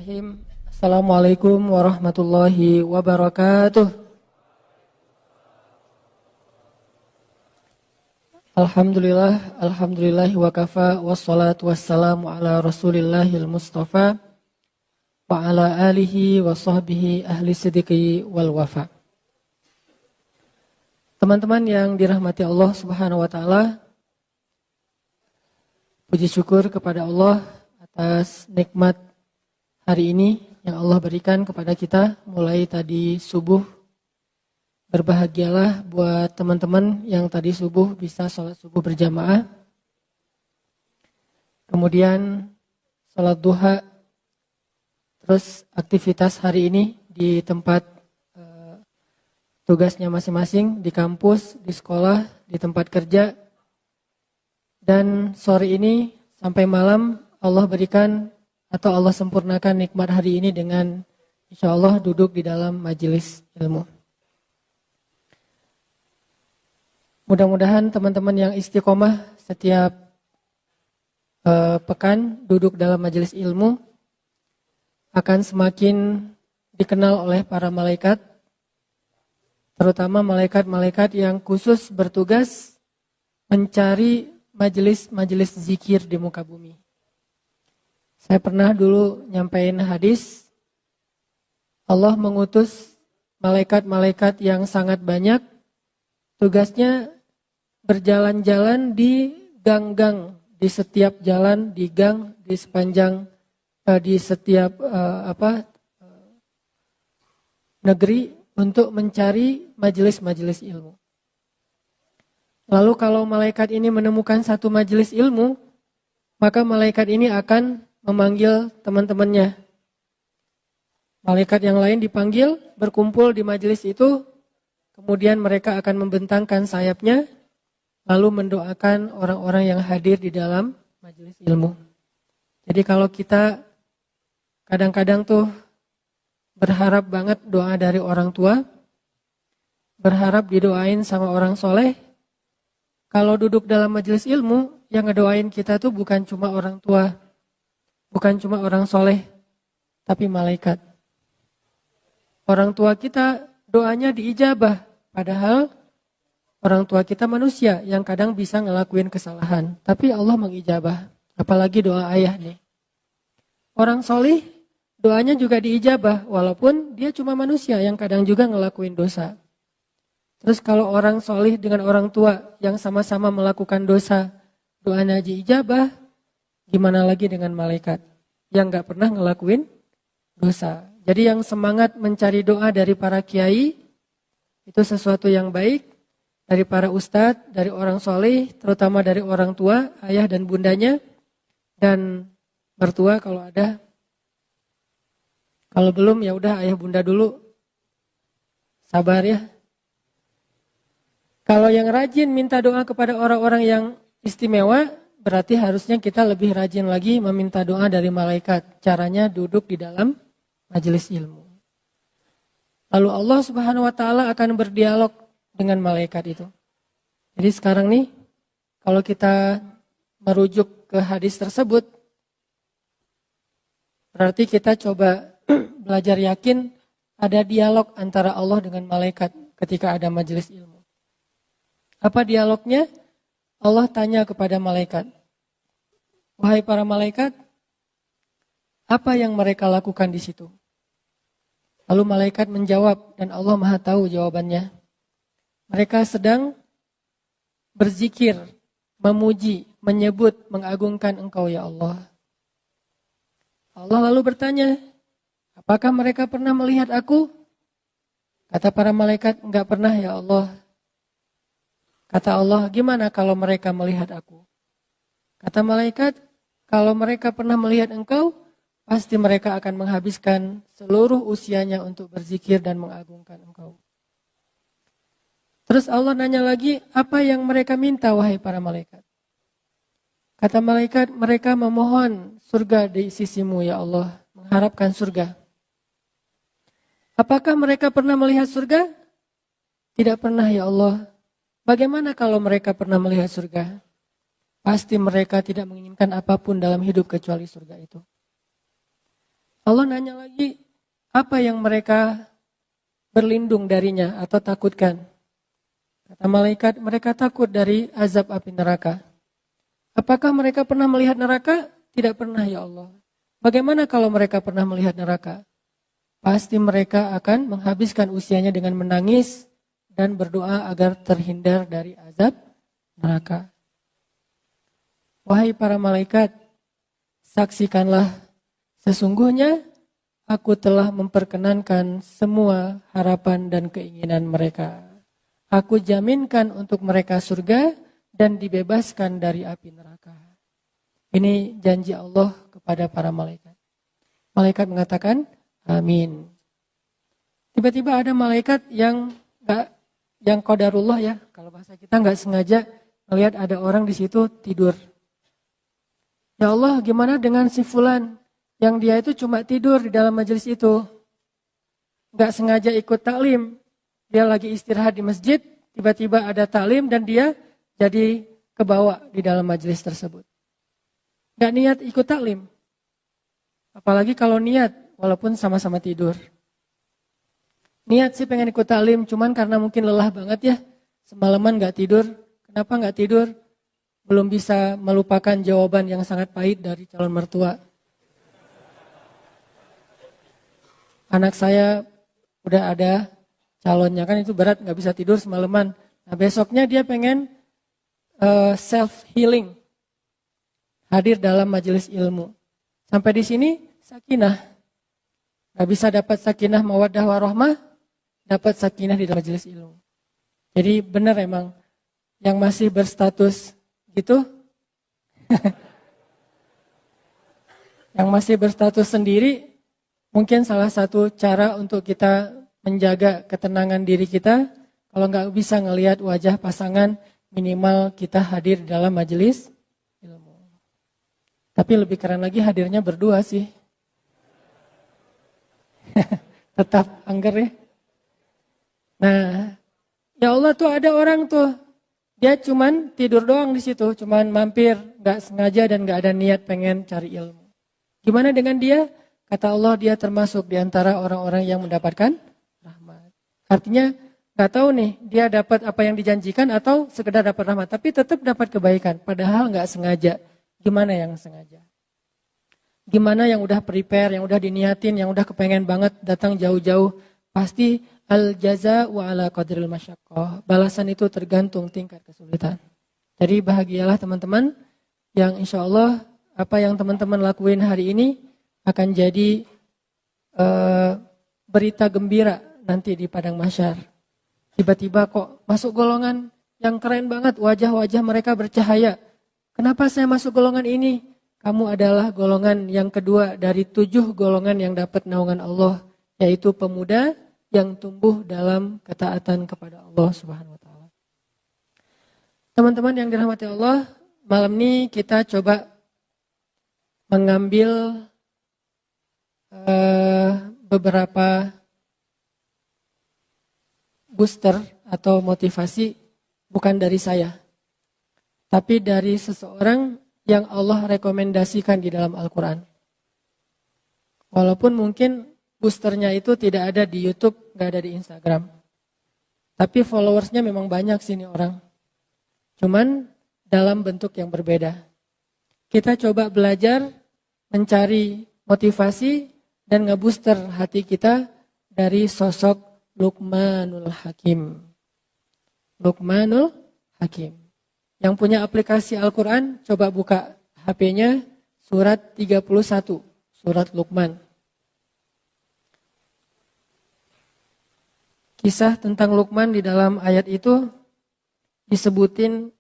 Bismillahirrahmanirrahim. Assalamualaikum warahmatullahi wabarakatuh. Alhamdulillahi wa kafa, wassalatu wassalamu ala rasulillahil mustafa wa ala alihi wa sahbihi ahli siddiqi wal wafa. Teman-teman yang dirahmati Allah subhanahu wa ta'ala, puji syukur kepada Allah atas nikmat hari ini yang Allah berikan kepada kita mulai tadi subuh. Berbahagialah buat teman-teman yang tadi subuh bisa sholat subuh berjamaah. Kemudian sholat duha. Terus aktivitas hari ini di tempat tugasnya masing-masing, di kampus, di sekolah, di tempat kerja. Dan sore ini sampai malam Allah berikan atau Allah sempurnakan nikmat hari ini dengan insya Allah duduk di dalam majelis ilmu. Mudah-mudahan teman-teman yang istiqomah setiap pekan duduk dalam majelis ilmu akan semakin dikenal oleh para malaikat, terutama malaikat-malaikat yang khusus bertugas mencari majelis-majelis zikir di muka bumi. Saya pernah dulu nyampein hadis, Allah mengutus malaikat-malaikat yang sangat banyak, tugasnya berjalan-jalan di gang-gang, di setiap jalan, di gang, di sepanjang, di setiap negeri untuk mencari majelis-majelis ilmu. Lalu kalau malaikat ini menemukan satu majelis ilmu, maka malaikat ini akan memanggil teman-temannya. Malaikat yang lain dipanggil, berkumpul di majelis itu, kemudian mereka akan membentangkan sayapnya, lalu mendoakan orang-orang yang hadir di dalam majelis ilmu. Jadi kalau kita kadang-kadang tuh berharap banget doa dari orang tua, berharap didoain sama orang soleh, kalau duduk dalam majelis ilmu, yang ngedoain kita tuh bukan cuma orang tua, bukan cuma orang soleh, tapi malaikat. Orang tua kita doanya diijabah, padahal orang tua kita manusia yang kadang bisa ngelakuin kesalahan. Tapi Allah mengijabah, apalagi doa ayah nih. Orang soleh doanya juga diijabah, walaupun dia cuma manusia yang kadang juga ngelakuin dosa. Terus kalau orang soleh dengan orang tua yang sama-sama melakukan dosa, doanya diijabah, gimana lagi dengan malaikat yang gak pernah ngelakuin dosa. Jadi yang semangat mencari doa dari para kiai, itu sesuatu yang baik. Dari para ustadz, dari orang soleh, terutama dari orang tua, ayah dan bundanya. Dan mertua kalau ada. Kalau belum ya udah ayah bunda dulu. Sabar ya. Kalau yang rajin minta doa kepada orang-orang yang istimewa, berarti harusnya kita lebih rajin lagi meminta doa dari malaikat. Caranya duduk di dalam majelis ilmu. Lalu Allah Subhanahu wa ta'ala akan berdialog dengan malaikat itu. Jadi sekarang nih, kalau kita merujuk ke hadis tersebut, berarti kita coba belajar yakin ada dialog antara Allah dengan malaikat ketika ada majelis ilmu. Apa dialognya? Allah tanya kepada malaikat, wahai para malaikat, apa yang mereka lakukan di situ? Lalu malaikat menjawab dan Allah Maha tahu jawabannya. Mereka sedang berzikir, memuji, menyebut, mengagungkan Engkau ya Allah. Allah lalu bertanya, apakah mereka pernah melihat aku? Kata para malaikat, enggak pernah ya Allah. Kata Allah, gimana kalau mereka melihat aku? Kata malaikat, kalau mereka pernah melihat engkau, pasti mereka akan menghabiskan seluruh usianya untuk berzikir dan mengagungkan engkau. Terus Allah nanya lagi, apa yang mereka minta wahai para malaikat? Kata malaikat, mereka memohon surga di sisimu ya Allah, mengharapkan surga. Apakah mereka pernah melihat surga? Tidak pernah ya Allah. Bagaimana kalau mereka pernah melihat surga? Pasti mereka tidak menginginkan apapun dalam hidup kecuali surga itu. Allah nanya lagi, apa yang mereka berlindung darinya atau takutkan? Kata malaikat, mereka takut dari azab api neraka. Apakah mereka pernah melihat neraka? Tidak pernah ya Allah. Bagaimana kalau mereka pernah melihat neraka? Pasti mereka akan menghabiskan usianya dengan menangis dan berdoa agar terhindar dari azab neraka. Wahai para malaikat, saksikanlah, sesungguhnya aku telah memperkenankan semua harapan dan keinginan mereka. Aku jaminkan untuk mereka surga dan dibebaskan dari api neraka. Ini janji Allah kepada para malaikat. Malaikat mengatakan, amin. Tiba-tiba ada malaikat yang qadarullah ya, kalau bahasa kita nggak sengaja melihat ada orang di situ tidur. Ya Allah, gimana dengan si fulan yang dia itu cuma tidur di dalam majelis itu, nggak sengaja ikut taklim, dia lagi istirahat di masjid, tiba-tiba ada taklim dan dia jadi kebawa di dalam majelis tersebut. Nggak niat ikut taklim, apalagi kalau niat walaupun sama-sama tidur. Niat sih pengen ikut taklim, cuman karena mungkin lelah banget ya, semalaman nggak tidur. Kenapa nggak tidur? Belum bisa melupakan jawaban yang sangat pahit dari calon mertua. Anak saya udah ada calonnya, kan itu berat, nggak bisa tidur semalaman. Nah besoknya dia pengen self-healing, hadir dalam majelis ilmu. Sampai di sini sakinah. Nggak bisa dapat sakinah mawaddah warahmah, dapat sakinah di dalam majelis ilmu. Jadi benar emang, yang masih berstatus gitu, yang masih berstatus sendiri, mungkin salah satu cara untuk kita menjaga ketenangan diri kita, kalau nggak bisa ngelihat wajah pasangan, minimal kita hadir dalam majelis ilmu. Tapi lebih keren lagi hadirnya berdua sih. Tetap angger ya. Nah, ya Allah tuh ada orang tuh, dia cuman tidur doang di situ, cuman mampir, nggak sengaja dan nggak ada niat pengen cari ilmu. Gimana dengan dia? Kata Allah, dia termasuk di antara orang-orang yang mendapatkan rahmat. Artinya nggak tahu nih, dia dapat apa yang dijanjikan atau sekedar dapat rahmat, tapi tetap dapat kebaikan, padahal nggak sengaja. Gimana yang sengaja? Gimana yang udah prepare, yang udah diniatin, yang udah kepengen banget datang jauh-jauh, pasti al-jaza wa ala qadril masyaqqah. Balasan itu tergantung tingkat kesulitan. Jadi bahagialah teman-teman yang insya Allah apa yang teman-teman lakuin hari ini akan jadi berita gembira nanti di padang mahsyar. Tiba-tiba kok masuk golongan yang keren banget, wajah-wajah mereka bercahaya. Kenapa saya masuk golongan ini? Kamu adalah golongan yang kedua dari 7 golongan yang dapat naungan Allah, yaitu pemuda yang tumbuh dalam ketaatan kepada Allah Subhanahu wa taala. Teman-teman yang dirahmati Allah, malam ini kita coba mengambil beberapa booster atau motivasi bukan dari saya, tapi dari seseorang yang Allah rekomendasikan di dalam Al-Quran. Walaupun mungkin boosternya itu tidak ada di YouTube, nggak ada di Instagram. Tapi followersnya memang banyak sini orang. Cuman dalam bentuk yang berbeda. Kita coba belajar mencari motivasi dan ngebooster hati kita dari sosok Luqmanul Hakim. Luqmanul Hakim. Yang punya aplikasi Al-Quran, coba buka HP-nya surat 31, surat Luqman. Kisah tentang Luqman di dalam ayat itu disebutin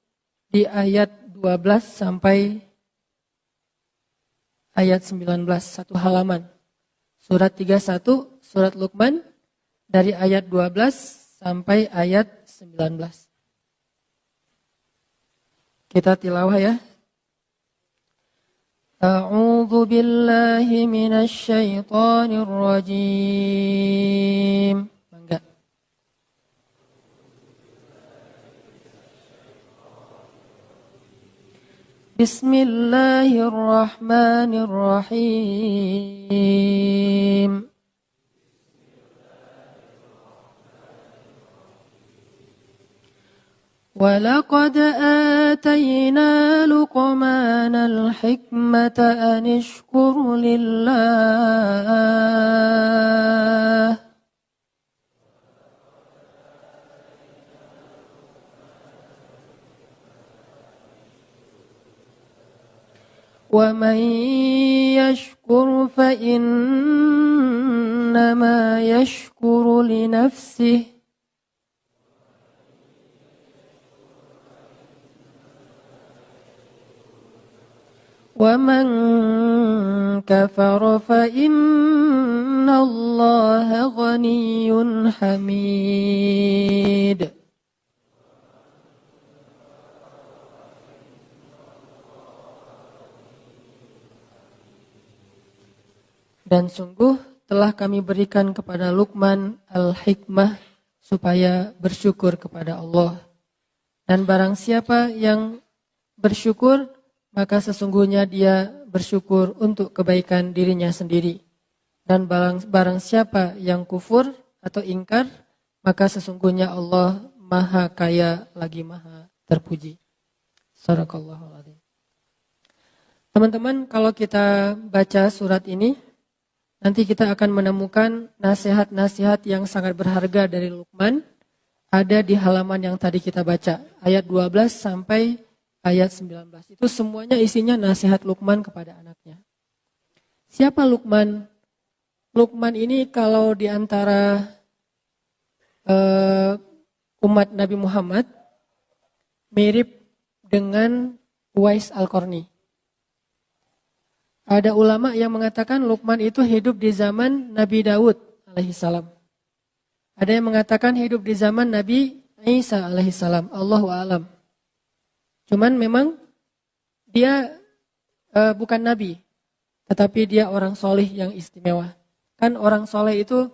di ayat 12 sampai ayat 19, satu halaman. Surat 31, surat Luqman dari ayat 12 sampai ayat 19. Kita tilawah ya. A'udzu billahi minasy syaithanir rajim. Mangga. Bismillahirrahmanirrahim. ولقد آتينا لقمان الحكمة أن اشكر لله ومن يشكر فإنما يشكر لنفسه ومن كفر فإن الله غني حميد. Dan sungguh telah kami berikan kepada Luqman al-hikmah supaya bersyukur kepada Allah. Dan barang siapa yang bersyukur, maka sesungguhnya dia bersyukur untuk kebaikan dirinya sendiri. Dan barang siapa yang kufur atau ingkar, maka sesungguhnya Allah maha kaya lagi maha terpuji. Sadaqallahul adzim. Teman-teman, kalau kita baca surat ini, nanti kita akan menemukan nasihat-nasihat yang sangat berharga dari Luqman. Ada di halaman yang tadi kita baca, ayat 12 sampai ayat 19. Itu semuanya isinya nasihat Luqman kepada anaknya. Siapa Luqman? Luqman ini kalau di antara umat Nabi Muhammad mirip dengan Uwais Al-Qarni. Ada ulama yang mengatakan Luqman itu hidup di zaman Nabi Daud alaihissalam. Ada yang mengatakan hidup di zaman Nabi Isa alaihissalam. Allahu a'lam. Cuman memang dia bukan nabi, tetapi dia orang soleh yang istimewa. Kan orang soleh itu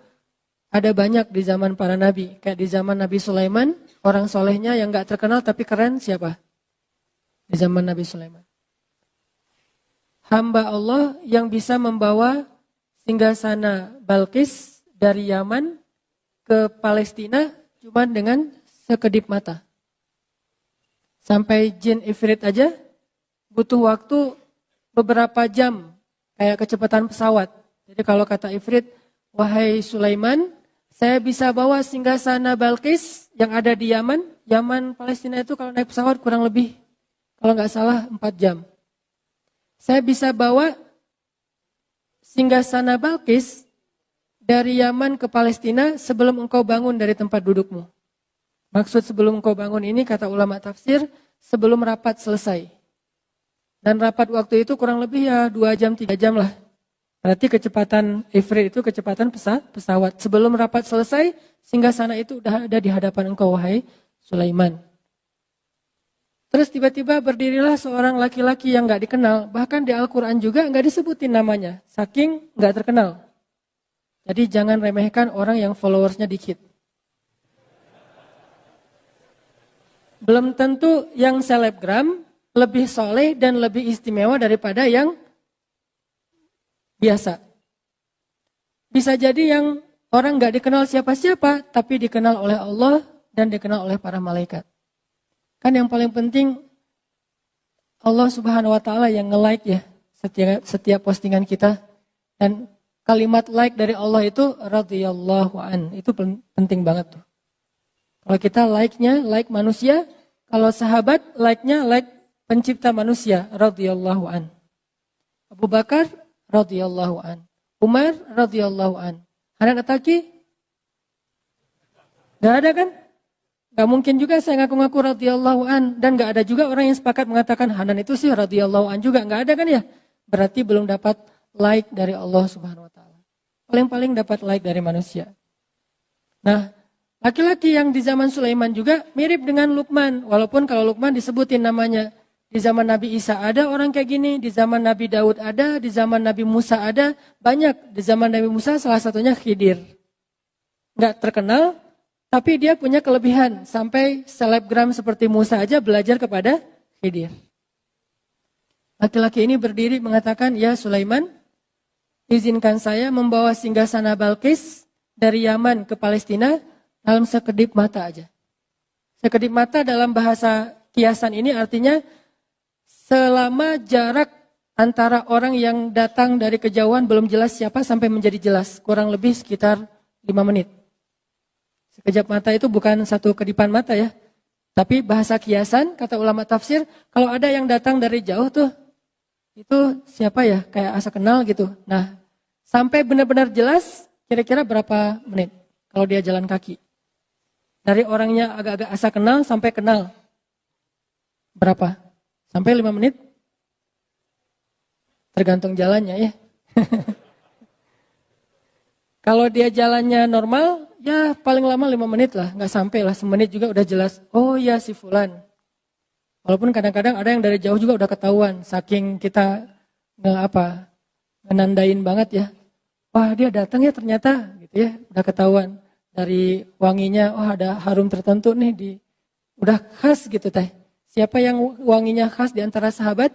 ada banyak di zaman para nabi. Kayak di zaman Nabi Sulaiman, orang solehnya yang gak terkenal tapi keren siapa? Di zaman Nabi Sulaiman. Hamba Allah yang bisa membawa singgasana Balqis dari Yaman ke Palestina cuma dengan sekedip mata. Sampai jin ifrit aja butuh waktu beberapa jam kayak kecepatan pesawat. Jadi kalau kata ifrit, wahai Sulaiman, saya bisa bawa singgasana Balqis yang ada di Yaman. Yaman Palestina itu kalau naik pesawat kurang lebih, kalau nggak salah 4 jam. Saya bisa bawa singgasana Balqis dari Yaman ke Palestina sebelum engkau bangun dari tempat dudukmu. Maksud sebelum engkau bangun ini kata ulama tafsir, sebelum rapat selesai. Dan rapat waktu itu kurang lebih ya 2 jam, 3 jam lah. Berarti kecepatan ifrit itu kecepatan pesawat. Sebelum rapat selesai, singgasana itu udah ada di hadapan engkau, wahai Sulaiman. Terus tiba-tiba berdirilah seorang laki-laki yang gak dikenal. Bahkan di Al-Quran juga gak disebutin namanya. Saking gak terkenal. Jadi jangan remehkan orang yang followersnya dikit. Belum tentu yang selebgram lebih soleh dan lebih istimewa daripada yang biasa. Bisa jadi yang orang gak dikenal siapa-siapa, tapi dikenal oleh Allah dan dikenal oleh para malaikat. Kan yang paling penting Allah Subhanahu wa Ta'ala yang nge-like ya setiap postingan kita. Dan kalimat like dari Allah itu radhiyallahu an. Itu penting banget tuh. Kalau kita like-nya, like manusia. Kalau sahabat, like-nya, like pencipta manusia. Radhiyallahu an. Abu Bakar, radhiyallahu an. Umar, radhiyallahu an. Hanan Ataki? Gak ada kan? Gak mungkin juga saya ngaku-ngaku radhiyallahu an. Dan gak ada juga orang yang sepakat mengatakan Hanan itu sih radhiyallahu an juga. Gak ada kan ya? Berarti belum dapat like dari Allah Subhanahu wa Ta'ala. Paling-paling dapat like dari manusia. Nah, laki-laki yang di zaman Sulaiman juga mirip dengan Luqman. Walaupun kalau Luqman disebutin namanya. Di zaman Nabi Isa ada orang kayak gini. Di zaman Nabi Daud ada. Di zaman Nabi Musa ada. Banyak. Di zaman Nabi Musa salah satunya Khidir. Nggak terkenal. Tapi dia punya kelebihan. Sampai selebgram seperti Musa aja belajar kepada Khidir. Laki-laki ini berdiri mengatakan, "Ya Sulaiman, izinkan saya membawa singgasana Balkis dari Yaman ke Palestina dalam sekedip mata aja." Sekedip mata dalam bahasa kiasan ini artinya selama jarak antara orang yang datang dari kejauhan belum jelas siapa sampai menjadi jelas. Kurang lebih sekitar 5 menit. Sekejap mata itu bukan satu kedipan mata ya. Tapi bahasa kiasan, kata ulama tafsir, kalau ada yang datang dari jauh tuh, itu siapa ya? Kayak asa kenal gitu. Nah, sampai benar-benar jelas, kira-kira berapa menit kalau dia jalan kaki? Dari orangnya agak-agak asa kenal sampai kenal. Berapa? Sampai 5 menit? Tergantung jalannya ya. Kalau dia jalannya normal, ya paling lama 5 menit lah. Nggak sampai lah, semenit juga udah jelas. Oh ya si Fulan. Walaupun kadang-kadang ada yang dari jauh juga udah ketahuan. Saking kita ngenandain banget ya. Wah dia datang ya ternyata gitu ya. Udah ketahuan. Dari wanginya, oh ada harum tertentu nih. Udah khas gitu teh. Siapa yang wanginya khas di antara sahabat?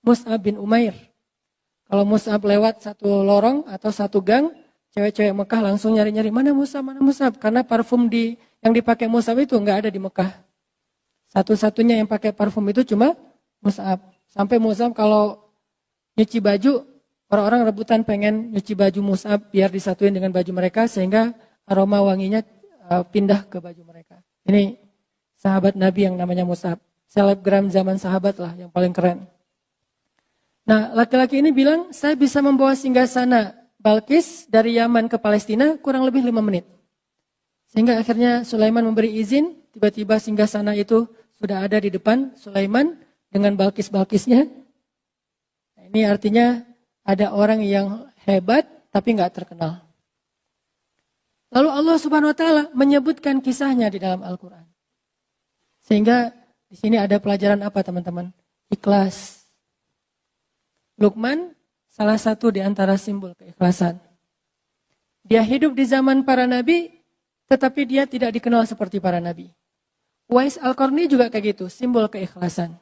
Mus'ab bin Umair. Kalau Mus'ab lewat satu lorong atau satu gang, cewek-cewek Mekah langsung nyari-nyari, mana Mus'ab. Karena parfum yang dipakai Mus'ab itu nggak ada di Mekah. Satu-satunya yang pakai parfum itu cuma Mus'ab. Sampai Mus'ab kalau nyuci baju, orang-orang rebutan pengen nyuci baju Mus'ab biar disatuin dengan baju mereka sehingga aroma wanginya pindah ke baju mereka. Ini sahabat Nabi yang namanya Mus'ab. Selebgram zaman sahabat lah yang paling keren. Nah, laki-laki ini bilang, saya bisa membawa singgasana Balkis dari Yaman ke Palestina kurang lebih 5 menit. Sehingga akhirnya Sulaiman memberi izin, tiba-tiba singgasana itu sudah ada di depan Sulaiman dengan Balkis-Balkisnya. Nah, ini artinya ada orang yang hebat tapi nggak terkenal. Lalu Allah Subhanahu wa taala menyebutkan kisahnya di dalam Al-Qur'an. Sehingga di sini ada pelajaran apa teman-teman? Ikhlas. Luqman salah satu di antara simbol keikhlasan. Dia hidup di zaman para nabi, tetapi dia tidak dikenal seperti para nabi. Uwais Al-Qarni juga kayak gitu, simbol keikhlasan.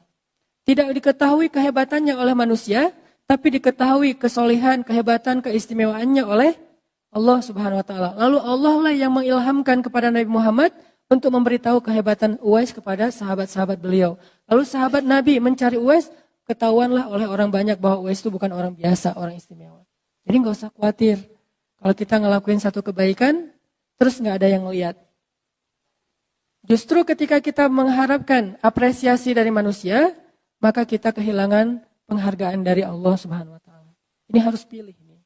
Tidak diketahui kehebatannya oleh manusia, tapi diketahui kesolehan, kehebatan, keistimewaannya oleh Allah Subhanahu wa taala. Lalu Allah lah yang mengilhamkan kepada Nabi Muhammad untuk memberitahu kehebatan Uwais kepada sahabat-sahabat beliau. Lalu sahabat Nabi mencari Uwais, ketahuanlah oleh orang banyak bahwa Uwais itu bukan orang biasa, orang istimewa. Jadi nggak usah khawatir. Kalau kita ngelakuin satu kebaikan, terus nggak ada yang ngeliat. Justru ketika kita mengharapkan apresiasi dari manusia, maka kita kehilangan penghargaan dari Allah Subhanahu wa taala. Ini harus pilih nih.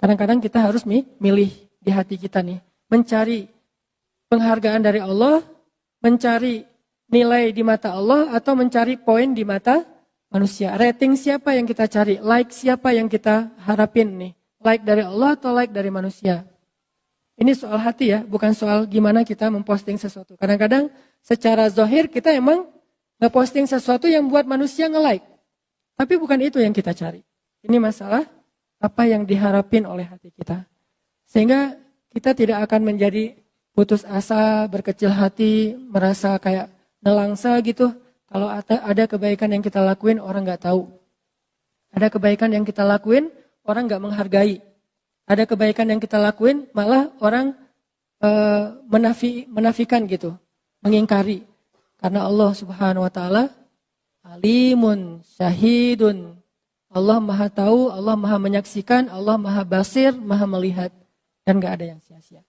Kadang-kadang kita harus milih di hati kita nih, mencari penghargaan dari Allah, mencari nilai di mata Allah atau mencari poin di mata manusia. Rating siapa yang kita cari? Like siapa yang kita harapin nih? Like dari Allah atau like dari manusia? Ini soal hati ya, bukan soal gimana kita memposting sesuatu. Kadang-kadang secara zahir kita emang ngeposting sesuatu yang buat manusia nge-like. Tapi bukan itu yang kita cari. Ini masalah apa yang diharapin oleh hati kita. Sehingga kita tidak akan menjadi putus asa, berkecil hati, merasa kayak nelangsa gitu. Kalau ada kebaikan yang kita lakuin, orang gak tahu. Ada kebaikan yang kita lakuin, orang gak menghargai. Ada kebaikan yang kita lakuin, malah orang menafikan gitu, mengingkari. Karena Allah Subhanahu wa taala alimun, syahidun. Allah Maha tahu, Allah Maha menyaksikan, Allah Maha basir, Maha melihat. Dan gak ada yang sia-sia.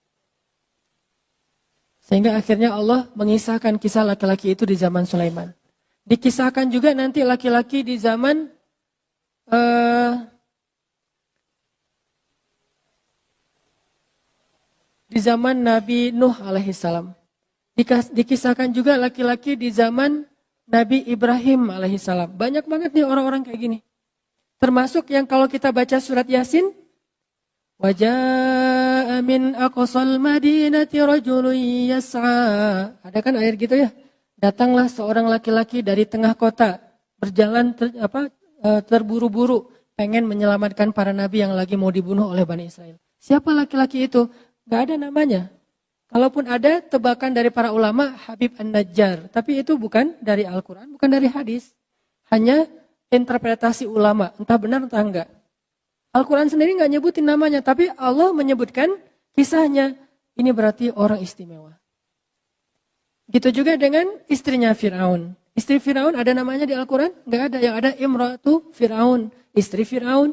Sehingga akhirnya Allah mengisahkan kisah laki-laki itu di zaman Sulaiman. Dikisahkan juga nanti laki-laki di zaman Nabi Nuh alaihissalam. Dikisahkan juga laki-laki di zaman Nabi Ibrahim alaihissalam. Banyak banget nih orang-orang kayak gini. Termasuk yang kalau kita baca surat Yasin, waja'a min aqsal madinati rajulun yas'a. Ada kan ayat gitu ya? Datanglah seorang laki-laki dari tengah kota, berjalan terburu-buru, pengen menyelamatkan para nabi yang lagi mau dibunuh oleh Bani Israel. Siapa laki-laki itu? Gak ada namanya. Kalaupun ada, tebakan dari para ulama Habib An-Najjar. Tapi itu bukan dari Al-Quran, bukan dari hadis. Hanya interpretasi ulama, entah benar entah enggak. Al-Quran sendiri nggak nyebutin namanya, tapi Allah menyebutkan kisahnya. Ini berarti orang istimewa. Gitu juga dengan istrinya Fir'aun. Istri Fir'aun ada namanya di Al-Quran? Nggak ada. Yang ada Imratu Fir'aun, istri Fir'aun.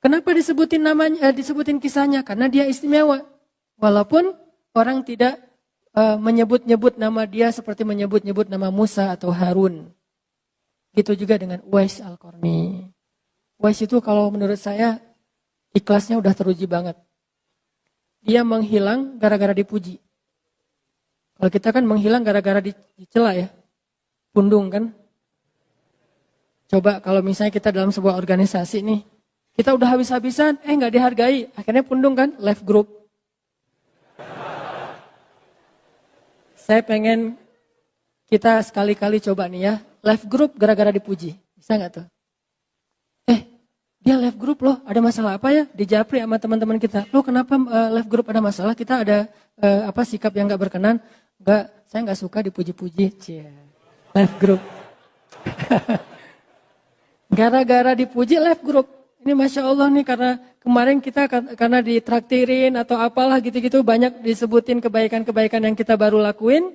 Kenapa disebutin namanya, disebutin kisahnya? Karena dia istimewa. Walaupun orang tidak menyebut-nyebut nama dia seperti menyebut-nyebut nama Musa atau Harun. Gitu juga dengan Uwais Al-Qarni. Uwais itu kalau menurut saya ikhlasnya udah teruji banget. Dia menghilang gara-gara dipuji. Kalau kita kan menghilang gara-gara dicela ya. Pundung kan. Coba kalau misalnya kita dalam sebuah organisasi nih. Kita udah habis-habisan, nggak dihargai. Akhirnya pundung kan, left group. Saya pengen kita sekali-kali coba nih ya. Left group gara-gara dipuji. Bisa nggak tuh? Dia left group loh, ada masalah apa ya? Dijapri sama teman-teman kita. Loh kenapa left group ada masalah? Kita ada sikap yang nggak berkenan? Nggak, saya nggak suka dipuji-puji. Left group. Gara-gara dipuji left group. Ini Masya Allah nih karena kemarin kita karena ditraktirin atau apalah gitu-gitu banyak disebutin kebaikan-kebaikan yang kita baru lakuin.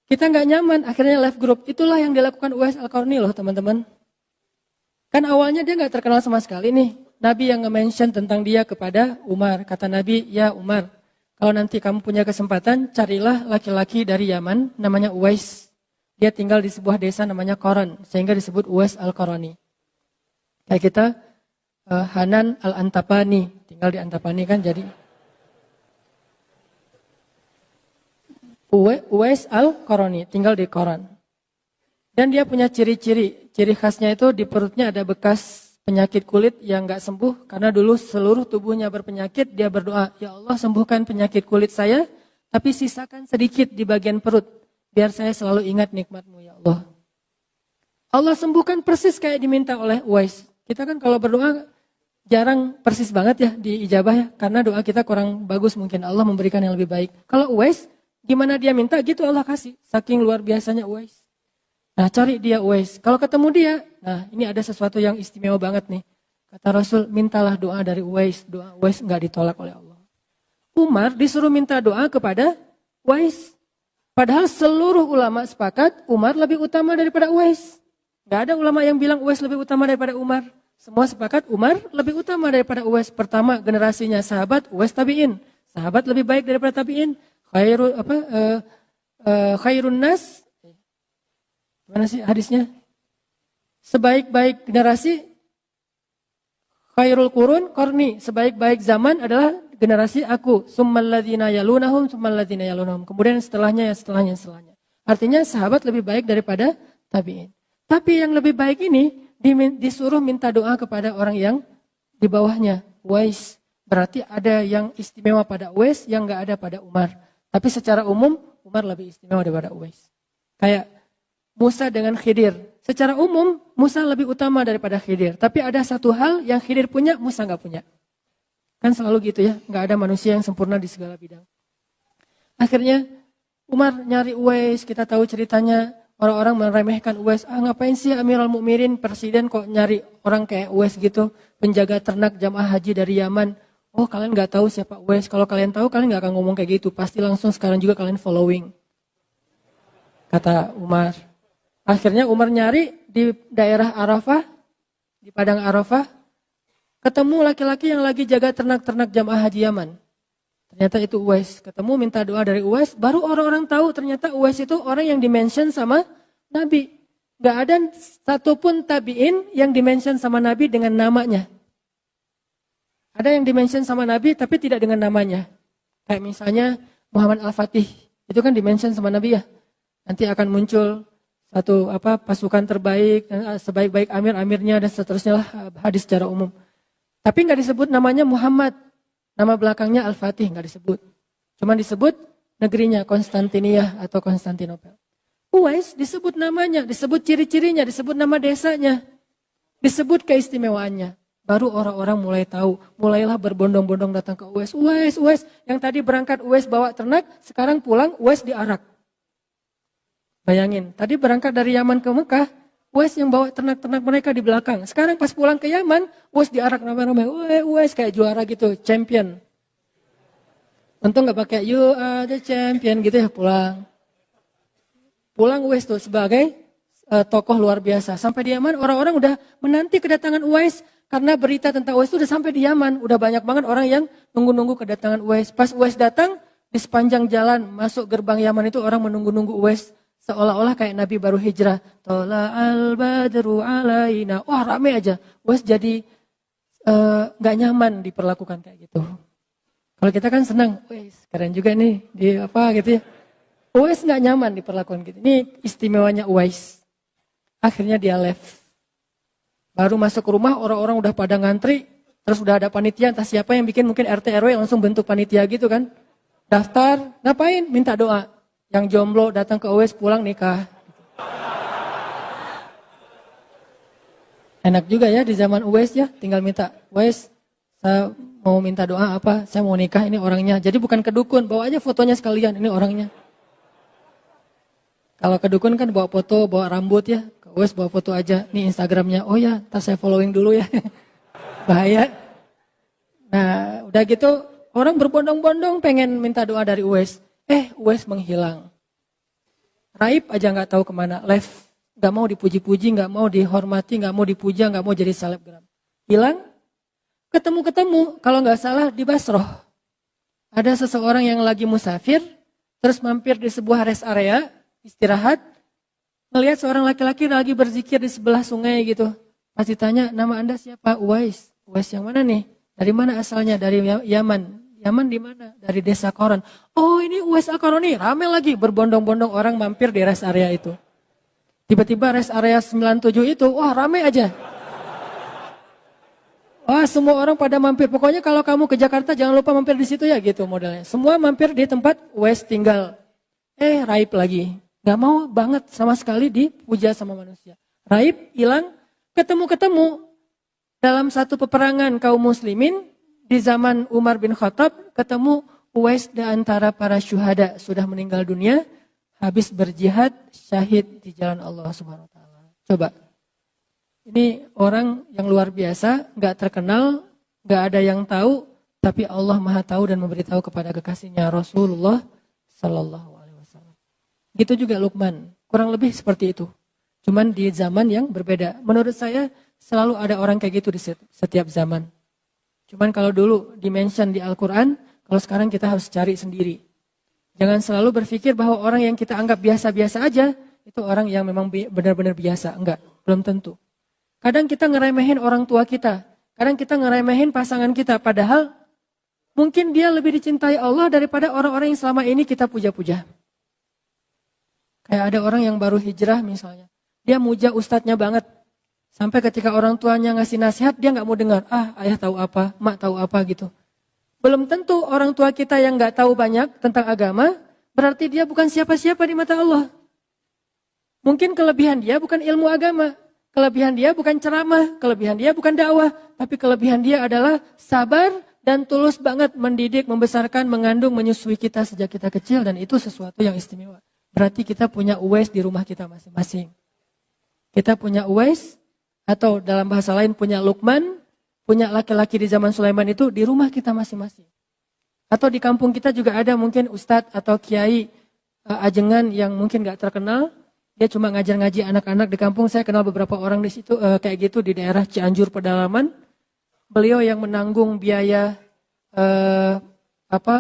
Kita nggak nyaman, akhirnya left group. Itulah yang dilakukan Uwais Al-Qarni loh teman-teman. Kan awalnya dia nggak terkenal sama sekali nih. Nabi yang nge-mention tentang dia kepada Umar. Kata Nabi, ya Umar, kalau nanti kamu punya kesempatan, carilah laki-laki dari Yaman, namanya Uwais. Dia tinggal di sebuah desa namanya Qaran, sehingga disebut Uwais Al-Qarani. Kayak kita, Hanan Al-Antapani, tinggal di Antapani kan jadi. Uwais Al-Qarani, tinggal di Qaran. Dan dia punya ciri-ciri khasnya itu di perutnya ada bekas penyakit kulit yang gak sembuh. Karena dulu seluruh tubuhnya berpenyakit, dia berdoa, ya Allah sembuhkan penyakit kulit saya, tapi sisakan sedikit di bagian perut, biar saya selalu ingat nikmat-Mu ya Allah. Allah sembuhkan persis kayak diminta oleh Uwais. Kita kan kalau berdoa jarang persis banget ya diijabah ya, karena doa kita kurang bagus mungkin, Allah memberikan yang lebih baik. Kalau Uwais, gimana dia minta gitu Allah kasih, saking luar biasanya Uwais. Nah cari dia Uwais, kalau ketemu dia, nah ini ada sesuatu yang istimewa banget nih. Kata Rasul, mintalah doa dari Uwais, doa Uwais enggak ditolak oleh Allah. Umar disuruh minta doa kepada Uwais. Padahal seluruh ulama sepakat Umar lebih utama daripada Uwais. Enggak ada ulama yang bilang Uwais lebih utama daripada Umar. Semua sepakat Umar lebih utama daripada Uwais. Pertama generasinya sahabat, Uwais tabi'in. Sahabat lebih baik daripada tabi'in. Khairun nas. Gimana sih hadisnya? Sebaik-baik generasi, khairul qurun qarni. Sebaik-baik zaman adalah generasi aku. Summal ladzina yalunahum, summal ladzina yalunahum. Kemudian setelahnya. Artinya sahabat lebih baik daripada tabi'in. Tapi yang lebih baik ini disuruh minta doa kepada orang yang di bawahnya, Uwais. Berarti ada yang istimewa pada Uwais yang enggak ada pada Umar. Tapi secara umum Umar lebih istimewa daripada Uwais. Kayak Musa dengan Khidir. Secara umum Musa lebih utama daripada Khidir. Tapi ada satu hal yang Khidir punya, Musa enggak punya. Kan selalu gitu ya, enggak ada manusia yang sempurna di segala bidang. Akhirnya Umar nyari Uwais, kita tahu ceritanya. Orang-orang meremehkan Uwais, ngapain sih Amirul Mukminin, presiden kok nyari orang kayak Uwais gitu, penjaga ternak jamaah haji dari Yaman. Oh kalian gak tahu siapa Uwais, kalau kalian tahu kalian gak akan ngomong kayak gitu, pasti langsung sekarang juga kalian following. Kata Umar. Akhirnya Umar nyari di daerah Arafah, di padang Arafah, ketemu laki-laki yang lagi jaga ternak-ternak jamaah haji Yaman. Ternyata itu Uwais. Ketemu minta doa dari Uwais. Baru orang-orang tahu ternyata Uwais itu orang yang dimention sama Nabi. Gak ada satupun tabi'in yang dimention sama Nabi dengan namanya. Ada yang dimention sama Nabi tapi tidak dengan namanya. Kayak misalnya Muhammad Al-Fatih. Itu kan dimention sama Nabi ya. Nanti akan muncul satu pasukan terbaik. Sebaik-baik amir-amirnya dan seterusnya lah hadis secara umum. Tapi gak disebut namanya Muhammad. Nama belakangnya Al-Fatih, nggak disebut. Cuma disebut negerinya, Konstantinia atau Konstantinopel. Uwais disebut namanya, disebut ciri-cirinya, disebut nama desanya. Disebut keistimewaannya. Baru orang-orang mulai tahu, mulailah berbondong-bondong datang ke Uwais. Uwais. Yang tadi berangkat Uwais bawa ternak, sekarang pulang Uwais diarak. Bayangin, tadi berangkat dari Yaman ke Mekah, Uwais yang bawa ternak-ternak mereka di belakang. Sekarang pas pulang ke Yaman, Uwais diarak ramai-ramai. Uwais kayak juara gitu, champion. Untung gak pakai you are the champion gitu ya pulang. Pulang Uwais tuh sebagai tokoh luar biasa. Sampai di Yaman orang-orang udah menanti kedatangan Uwais. Karena berita tentang Uwais itu udah sampai di Yaman. Udah banyak banget orang yang nunggu-nunggu kedatangan Uwais. Pas Uwais datang, di sepanjang jalan masuk gerbang Yaman itu orang menunggu-nunggu Uwais. Seolah-olah kayak Nabi baru hijrah. Tola al-badru alaina. Wah rame aja. Uwais jadi gak nyaman diperlakukan kayak gitu. Kalau kita kan senang, Uwais keren juga nih. Di apa gitu ya. Uwais gak nyaman diperlakukan gitu. Ini istimewanya Uwais. Akhirnya dia left. Baru masuk ke rumah orang-orang udah pada ngantri. Terus udah ada panitia entah siapa yang bikin mungkin RT RW langsung bentuk panitia gitu kan. Daftar, ngapain? Minta doa. Yang jomblo datang ke Uwais pulang nikah. Enak juga ya di zaman Uwais ya. Tinggal minta, Uwais saya mau minta doa apa? Saya mau nikah ini orangnya. Jadi bukan ke dukun, bawa aja fotonya sekalian. Ini orangnya. Kalau ke dukun kan bawa foto, bawa rambut ya. Ke Uwais bawa foto aja. Nih Instagramnya. Oh ya, ntar saya following dulu ya. Bahaya. Nah, udah gitu orang berbondong-bondong pengen minta doa dari Uwais. Uwais menghilang. Raib aja nggak tahu kemana. Left. Nggak mau dipuji-puji, nggak mau dihormati, nggak mau dipuja, nggak mau jadi selebgram. Hilang. Ketemu-ketemu. Kalau nggak salah di Basroh. Ada seseorang yang lagi musafir. Terus mampir di sebuah rest area. Istirahat, melihat seorang laki-laki lagi berzikir di sebelah sungai gitu. Pas ditanya, nama Anda siapa? Uwais. Uwais yang mana nih? Dari mana asalnya? Dari Yaman. Yaman di mana? Dari desa Koron. Oh ini Uwais Al-Qarani. Rame lagi berbondong-bondong orang mampir di rest area itu. Tiba-tiba rest area 97 itu, wah rame aja. Wah semua orang pada mampir. Pokoknya kalau kamu ke Jakarta jangan lupa mampir di situ ya gitu modelnya. Semua mampir di tempat Uwais tinggal. Raib lagi. Gak mau banget sama sekali dipuja sama manusia. Raib, hilang, ketemu-ketemu. Dalam satu peperangan kaum muslimin, di zaman Umar bin Khattab, ketemu Uwais di antara para syuhada. Sudah meninggal dunia, habis berjihad, syahid di jalan Allah Subhanahu Wa Taala. Coba. Ini orang yang luar biasa, gak terkenal, gak ada yang tahu, tapi Allah Maha tahu dan memberitahu kepada kekasihnya Rasulullah Sallallahu. Gitu juga Luqman, kurang lebih seperti itu. Cuman di zaman yang berbeda. Menurut saya selalu ada orang kayak gitu di setiap zaman. Cuman kalau dulu dimention di Al-Quran, kalau sekarang kita harus cari sendiri. Jangan selalu berpikir bahwa orang yang kita anggap biasa-biasa aja, itu orang yang memang benar-benar biasa. Enggak, belum tentu. Kadang kita ngeremehin orang tua kita. Kadang kita ngeremehin pasangan kita. Padahal mungkin dia lebih dicintai Allah daripada orang-orang yang selama ini kita puja-puja. Kayak ada orang yang baru hijrah misalnya. Dia muja ustadznya banget. Sampai ketika orang tuanya ngasih nasihat, dia gak mau dengar. Ayah tahu apa, mak tahu apa gitu. Belum tentu orang tua kita yang gak tahu banyak tentang agama, berarti dia bukan siapa-siapa di mata Allah. Mungkin kelebihan dia bukan ilmu agama. Kelebihan dia bukan ceramah. Kelebihan dia bukan dakwah. Tapi kelebihan dia adalah sabar dan tulus banget mendidik, membesarkan, mengandung, menyusui kita sejak kita kecil. Dan itu sesuatu yang istimewa. Berarti kita punya Uwais di rumah kita masing-masing. Kita punya Uwais, atau dalam bahasa lain punya Luqman, punya laki-laki di zaman Sulaiman itu di rumah kita masing-masing. Atau di kampung kita juga ada mungkin ustadz atau kiai ajengan yang mungkin gak terkenal. Dia cuma ngajar-ngaji anak-anak di kampung. Saya kenal beberapa orang di situ kayak gitu di daerah Cianjur Pedalaman. Beliau yang menanggung biaya